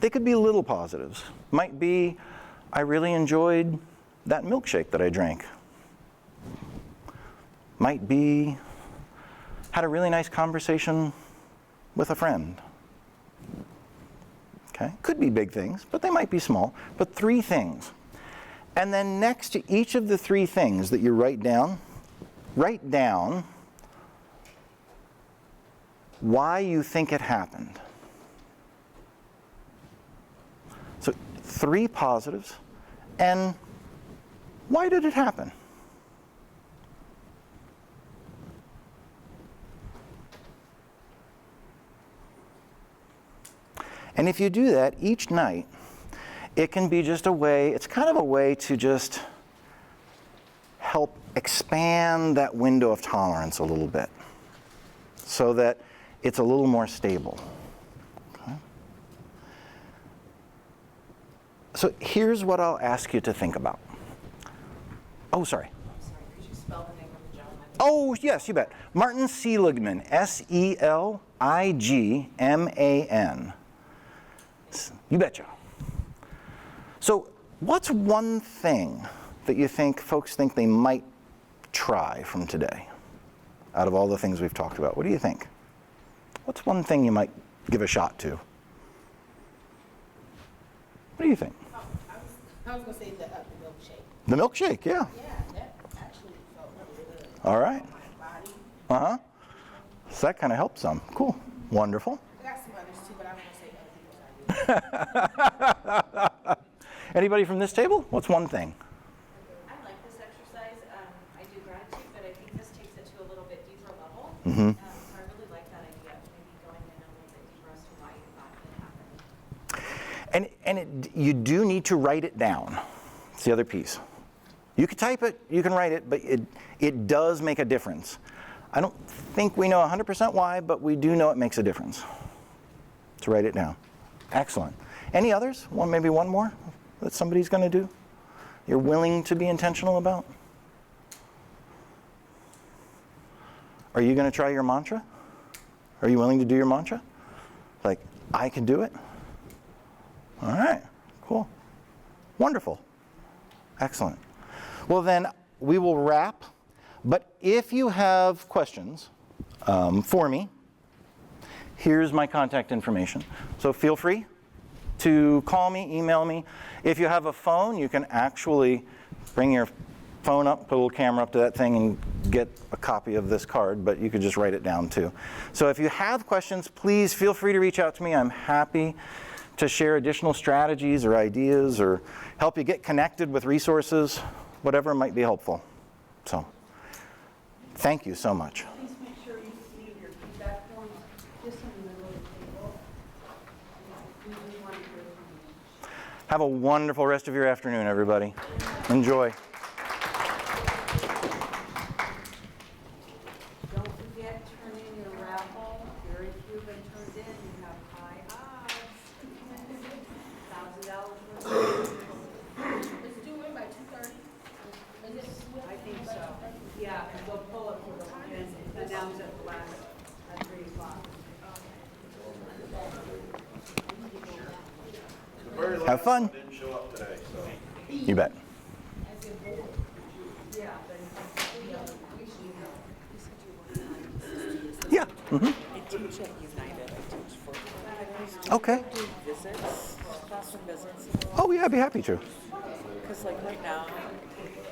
They could be little positives. Might be, I really enjoyed that milkshake that I drank. Might be, had a really nice conversation with a friend. Okay, could be big things, but they might be small, but 3 things. And then next to each of the 3 things that you write down why you think it happened. So 3 positives, and why did it happen? And if you do that each night, it can be just a way, it's kind of a way to just help expand that window of tolerance a little bit so that it's a little more stable. Okay? So here's what I'll ask you to think about. Oh, sorry. I'm sorry, could you spell the name of the gentleman? Oh, yes, you bet. Martin Seligman, Seligman. You betcha. So what's one thing that you think folks think they might try from today out of all the things we've talked about? What do you think? What's one thing you might give a shot to? What do you think? I was going to say the milkshake. The milkshake, yeah. Yeah, that actually felt really good. All right. My body. Uh-huh. So that kind of helped some. Cool. Wonderful. I got some others too, but I'm going to say other people's ideas. Anybody from this table? What's one thing? I like this exercise. I do gratitude, but I think this takes it to a little bit deeper level. Mm-hmm. So I really like that idea of maybe going in a little bit deeper as to why you thought it happened. You do need to write it down. It's the other piece. You can type it, you can write it, but it does make a difference. I don't think we know 100% why, but we do know it makes a difference. To write it down. Excellent. Any others? Maybe one more that somebody's going to do? You're willing to be intentional about? Are you going to try your mantra? Are you willing to do your mantra? Like, I can do it? All right, cool. Wonderful. Excellent. Well, then we will wrap. But if you have questions for me, here's my contact information. So feel free to call me, email me. If you have a phone, you can actually bring your phone up, put a little camera up to that thing, and get a copy of this card, but you could just write it down too. So if you have questions, please feel free to reach out to me. I'm happy to share additional strategies or ideas or help you get connected with resources, whatever might be helpful. So, thank you so much. Please make sure you leave your feedback forms just in the middle of the table. We really want to hear from you. Have a wonderful rest of your afternoon, everybody. Enjoy. Don't forget, turn in your raffle. Very few have been turned in. You have high odds. $1,000 worth. Let's do it by 2:30. I think so. Yeah, and we'll pull it and announce at the last, at 3 o'clock. The very last Have fun. one didn't show up today, so. You bet. Yeah. Mm-hmm. I teach at United. I teach for Okay. do visits, classroom visits. Oh, yeah, I'd be happy to. Because like right now,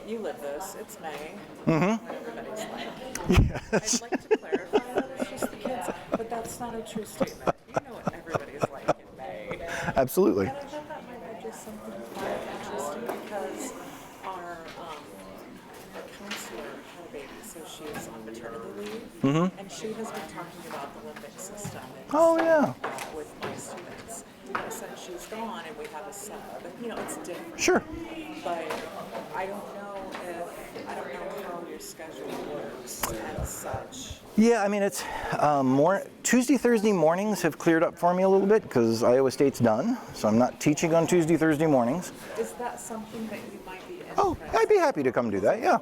you live this, it's May. Mm-hmm. Everybody's like, Yes. I'd like to clarify that it's just the kids, but that's not a true statement. You know what everybody's like in May. Absolutely. And I thought that might be just something kind of interesting because our counselor had a baby, so she was on maternity leave, and she has been talking about the limbic system and Oh, stuff yeah. like that with my students. And since she's gone and we have a sub, you know, it's different. Sure. But I don't know how your schedule works and such. Yeah, I mean, it's more Tuesday, Thursday mornings have cleared up for me a little bit because Iowa State's done, so I'm not teaching on Tuesday, Thursday mornings. Is that something that you might be interested Oh, I'd be happy to come do that, yeah.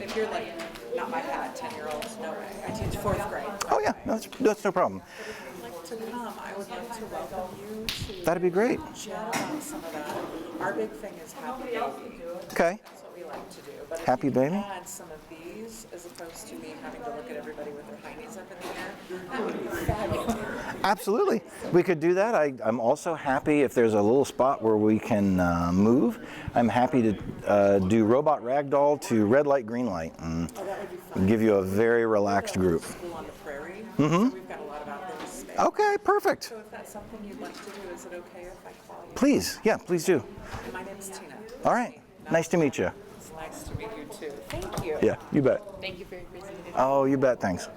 if you're like, not my hat, 10-year-olds, no way. I teach 4th grade. Oh, yeah, that's no problem. But if you'd like to come, I would like to welcome you to That'd be great. chat about some of that. Our big thing is happy baby. Okay. That's what we like to do. But if Happy you can baby? add some of these, as opposed to me having to look at everybody with their heinies up in the air, that would be fabulous. Absolutely. We could do that. I'm also happy if there's a little spot where we can move. I'm happy to do robot ragdoll to red light, green light, and give you a very relaxed group. School on the prairie, so we've got a lot of outdoor space. Okay, perfect. So if that's something you'd like to do, is it okay if I call you? Please, yeah, please do. My name's Tina. All right. Nice to meet you. It's nice to meet you too. Thank you. Yeah, you bet. Thank you for your presentation. Oh, you bet. Thanks.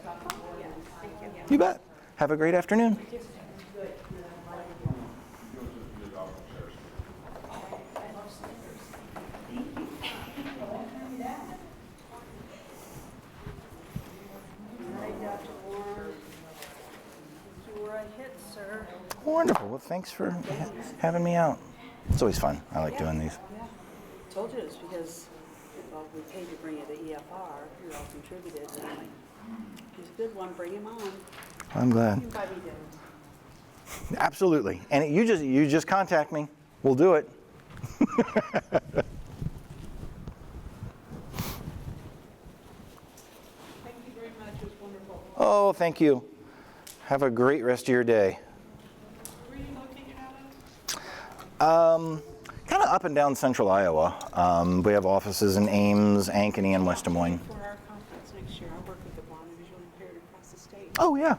You bet. Have a great afternoon. You were a hit, sir. Wonderful. Well, thanks for having me out. It's always fun. I like doing these. Told you it's because, well, we paid to bring you the EFR. You all contributed. And I'm like, he's a good one. Bring him on. I'm glad. You probably didn't. Absolutely. And you just contact me. We'll do it. Thank you very much. It was wonderful. Oh, thank you. Have a great rest of your day. Where are you located out of? Kind of up and down central Iowa. We have offices in Ames, Ankeny, and West Des Moines. For our conference next year, I work with the blind and visually impaired across the state. Oh, yeah.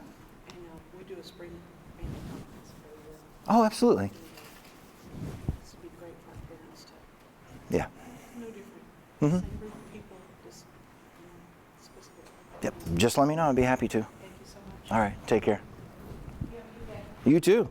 And we do a spring family conference every year. Oh, absolutely. This would be great for our parents to Yeah. no different. Mhm. Same group of people, just specific. Yep. Just let me know. I'd be happy to. Thank you so much. All right. Take care. You too.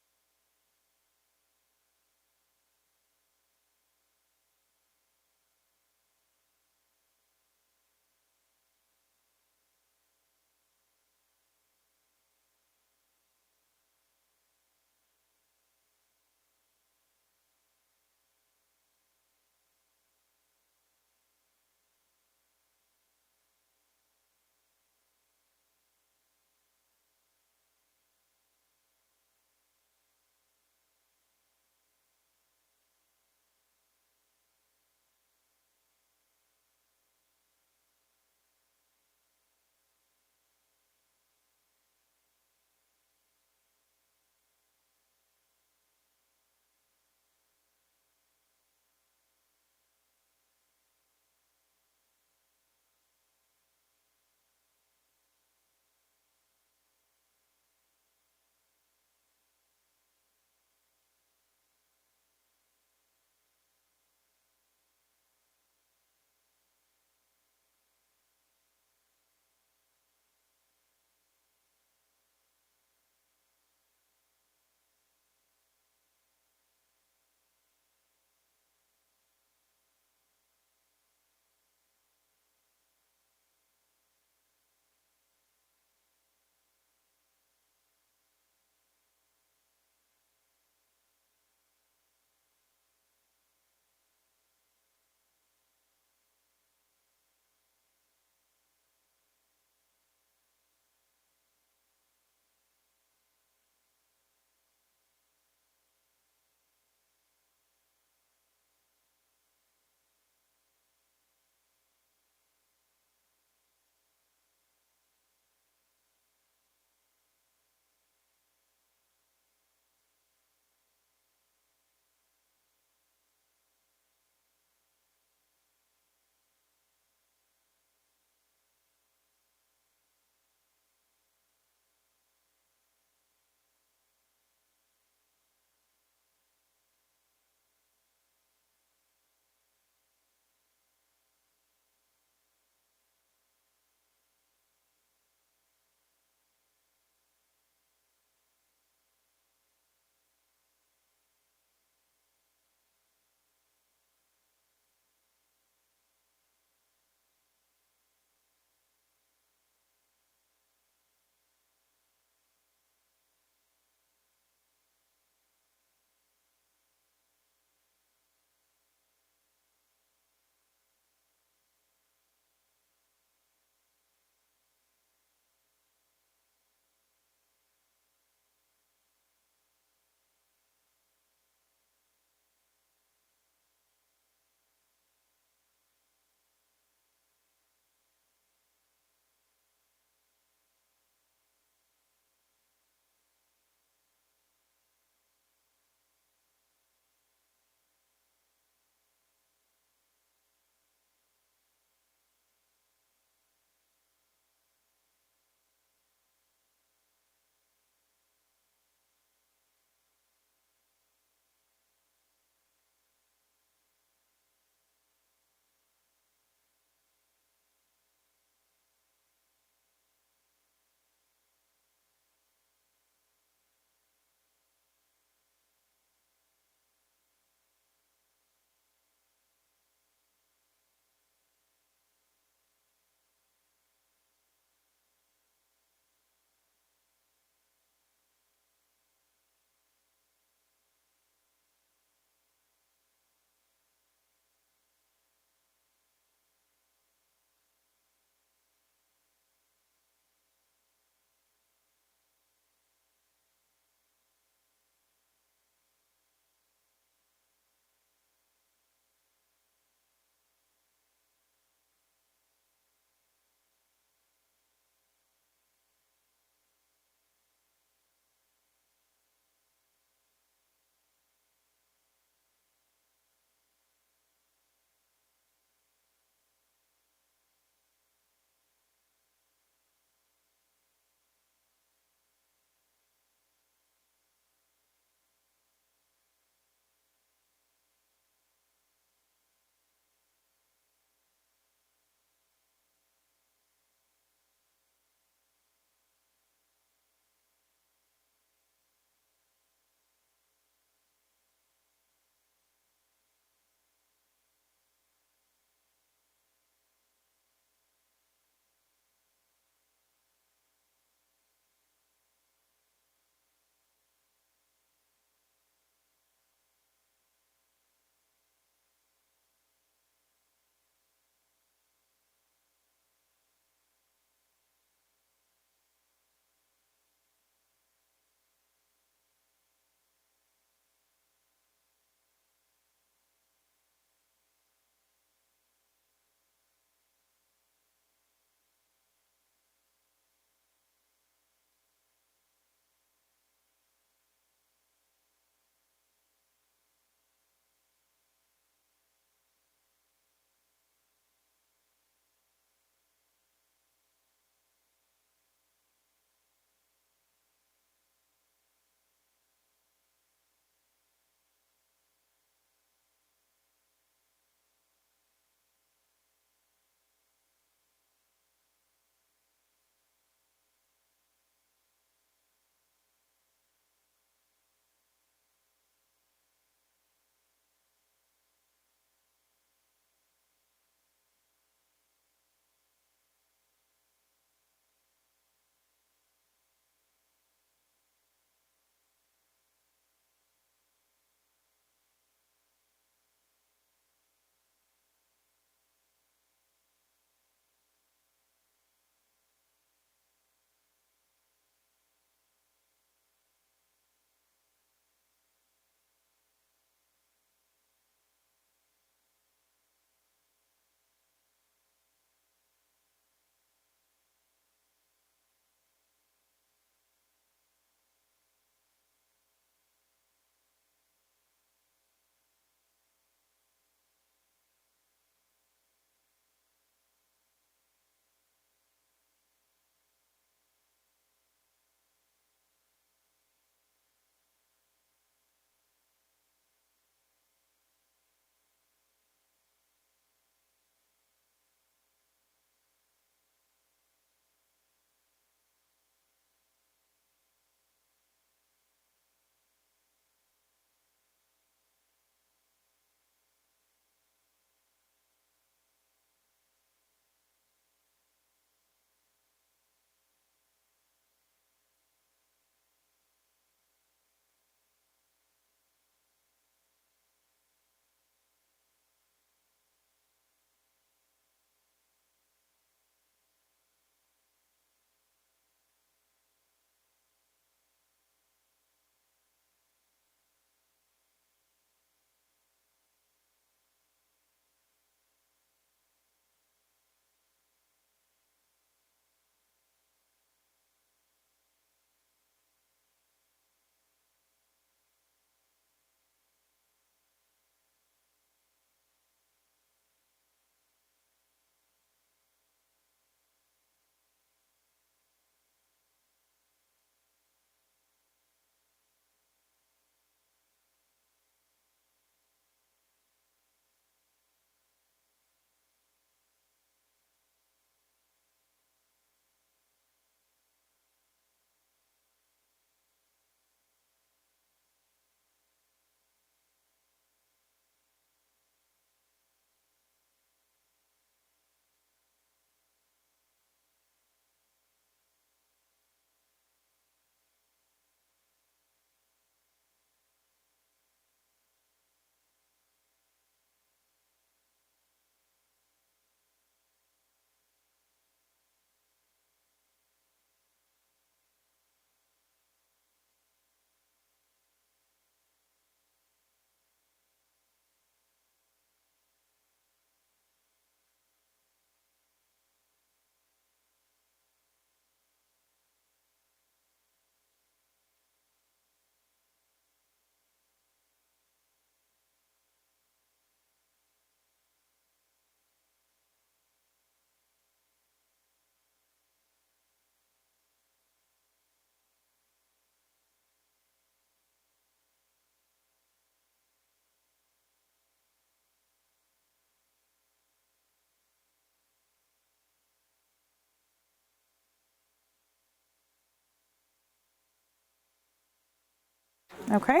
Okay. Do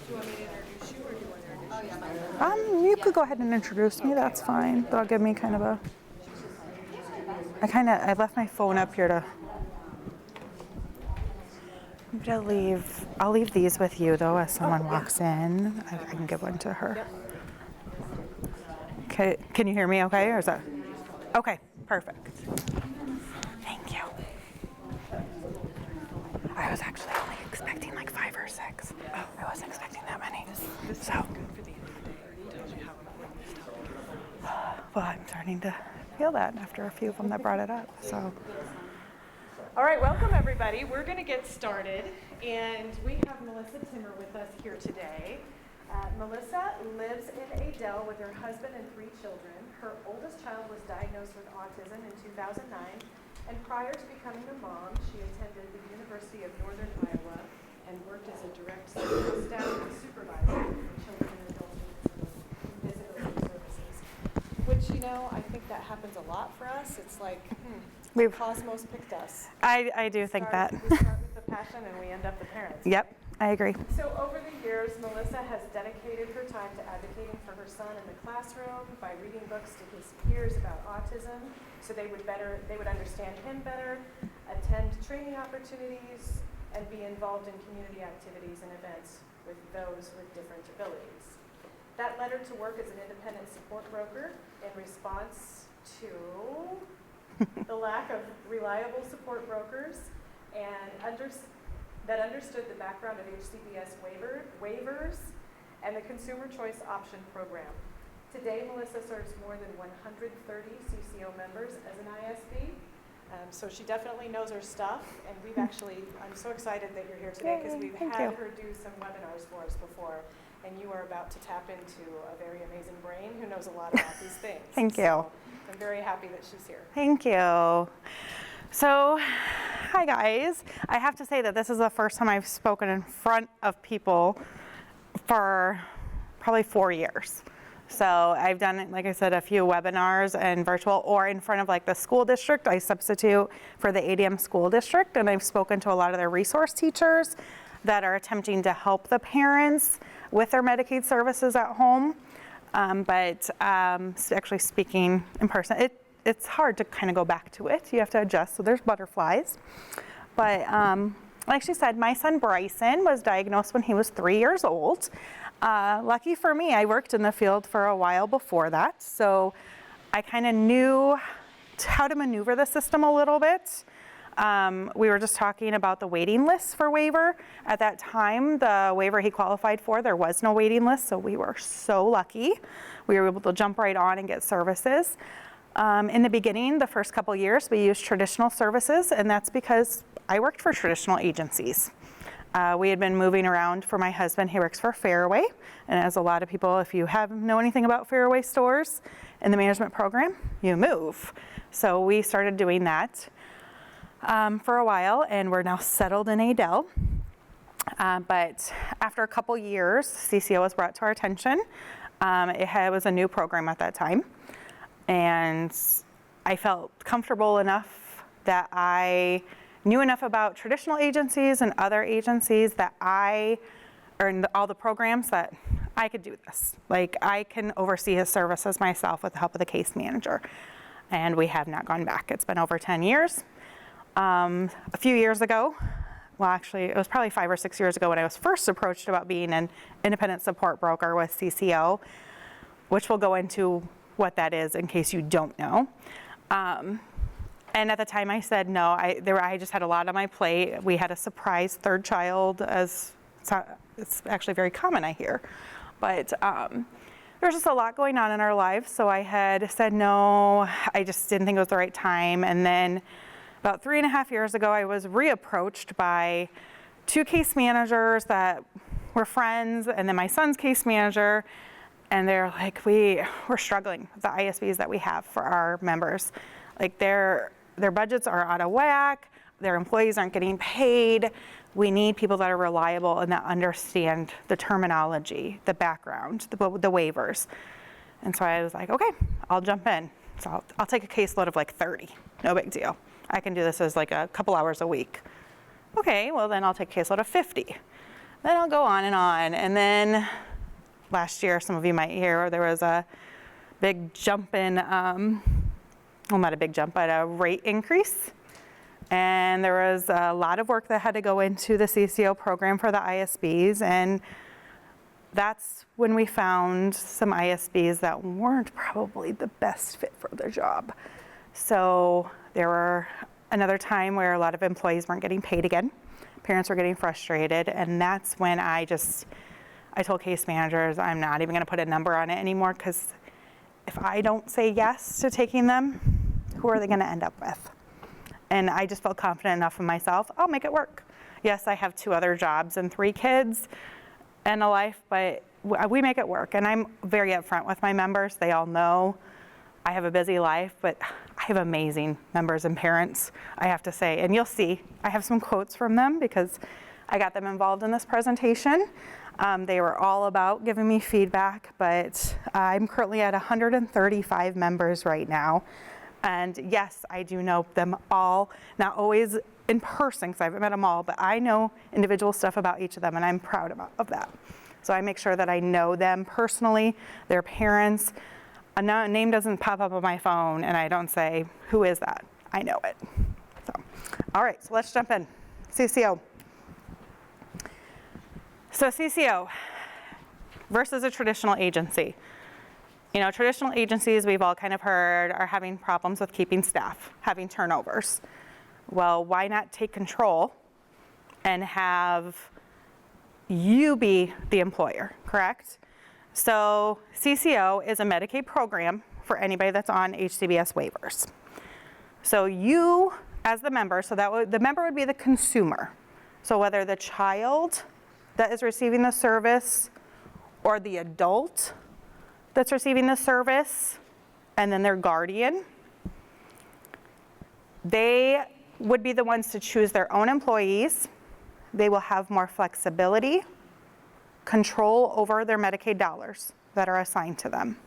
you want me to introduce you or do you want to introduce yourself? You could go ahead and introduce me, that's fine. That'll give me kind of a, I left my phone up here to, I'll leave these with you though as someone walks in. I can give one to her. Okay, can you hear me okay, or is that? Okay, perfect. Thank you. I was actually only expecting like 5 or 6. I wasn't expecting that many. So, well, I'm starting to feel that after a few of them that brought it up. So, All right, welcome everybody. We're going to get started, and we have Melissa Timmer with us here today. Melissa lives in Adel with her husband and 3 children. Her oldest child was diagnosed with autism in 2009, and prior to becoming a mom, she attended the University of Northern Iowa and worked as a direct staff supervisor for children and adults with disability services. Which, you know, I think that happens a lot for us. It's like, Cosmos picked us. I do think that. We start with the passion and we end up the parents. Yep, I agree. So over the years, Melissa has dedicated her time to advocating for her son in the classroom by reading books to his peers about autism so they would understand him better, attend training opportunities, and be involved in community activities and events with those with different abilities. That led her to work as an independent support broker in response to the lack of reliable support brokers and that understood the background of HCBS waivers and the Consumer Choice Option Program. Today, Melissa serves more than 130 CCO members as an ISB. So she definitely knows her stuff, and I'm so excited that you're here today because we've had her do some webinars for us before, and you are about to tap into a very amazing brain who knows a lot about these things. Thank you. So I'm very happy that she's here. Thank you. So, hi guys. I have to say that this is the first time I've spoken in front of people for probably 4 years. So I've done, like I said, a few webinars and virtual or in front of like the school district. I substitute for the ADM school district, and I've spoken to a lot of their resource teachers that are attempting to help the parents with their Medicaid services at home. But actually speaking in person, it's hard to kind of go back to it. You have to adjust, so there's butterflies. But like she said, my son Bryson was diagnosed when he was 3 years old. Lucky for me, I worked in the field for a while before that, so I kind of knew how to maneuver the system a little bit. We were just talking about the waiting list for waiver. At that time, the waiver he qualified for, there was no waiting list, so we were so lucky. We were able to jump right on and get services. In the beginning, the first couple years, we used traditional services, and that's because I worked for traditional agencies. We had been moving around for my husband. He works for Fairway, and as a lot of people, if you know anything about Fairway stores in the management program, you move. So we started doing that for a while, and we're now settled in Adel. But after a couple years, CCO was brought to our attention. It was a new program at that time, and I felt comfortable enough that I knew enough about traditional agencies and other agencies that all the programs that I could do this. Like, I can oversee his services myself with the help of the case manager. And we have not gone back. It's been over 10 years. A few years ago, well, actually, it was probably 5 or 6 years ago when I was first approached about being an independent support broker with CCO, which we'll go into what that is in case you don't know. And at the time I said no. I just had a lot on my plate. We had a surprise third child, as it's actually very common, I hear. But there's just a lot going on in our lives, so I had said no. I just didn't think it was the right time. And then about 3.5 years ago, I was reapproached by 2 case managers that were friends, and then my son's case manager, and they're like, we're struggling with the ISBs that we have for our members. Like, their budgets are out of whack, their employees aren't getting paid. We need people that are reliable and that understand the terminology, the background, the waivers. And so I was like, okay, I'll jump in. So I'll take a caseload of like 30, no big deal. I can do this as like a couple hours a week. Okay, well then I'll take a caseload of 50. Then I'll go on. And then last year, some of you might hear, there was a big jump in, well, not a big jump, but a rate increase. And there was a lot of work that had to go into the CCO program for the ISBs. And that's when we found some ISBs that weren't probably the best fit for their job. So there were another time where a lot of employees weren't getting paid again. Parents were getting frustrated, and that's when I told case managers, I'm not even gonna put a number on it anymore, because if I don't say yes to taking them, who are they gonna end up with? And I just felt confident enough in myself, I'll make it work. Yes, I have 2 other jobs and 3 kids and a life, but we make it work. And I'm very upfront with my members. They all know I have a busy life, but I have amazing members and parents, I have to say. And you'll see, I have some quotes from them because I got them involved in this presentation. They were all about giving me feedback, but I'm currently at 135 members right now. And yes, I do know them all, not always in person because I haven't met them all, but I know individual stuff about each of them, and I'm proud of that. So I make sure that I know them personally, their parents. A name doesn't pop up on my phone and I don't say, who is that? I know it. So, all right, so let's jump in. CCO. So CCO versus a traditional agency. You know, traditional agencies, we've all kind of heard, are having problems with keeping staff, having turnovers. Well, why not take control and have you be the employer, correct? So CCO is a Medicaid program for anybody that's on HCBS waivers. So you, as the member, the member would be the consumer. So whether the child that is receiving the service or the adult that's receiving the service, and then their guardian, they would be the ones to choose their own employees. They will have more flexibility, control over their Medicaid dollars that are assigned to them.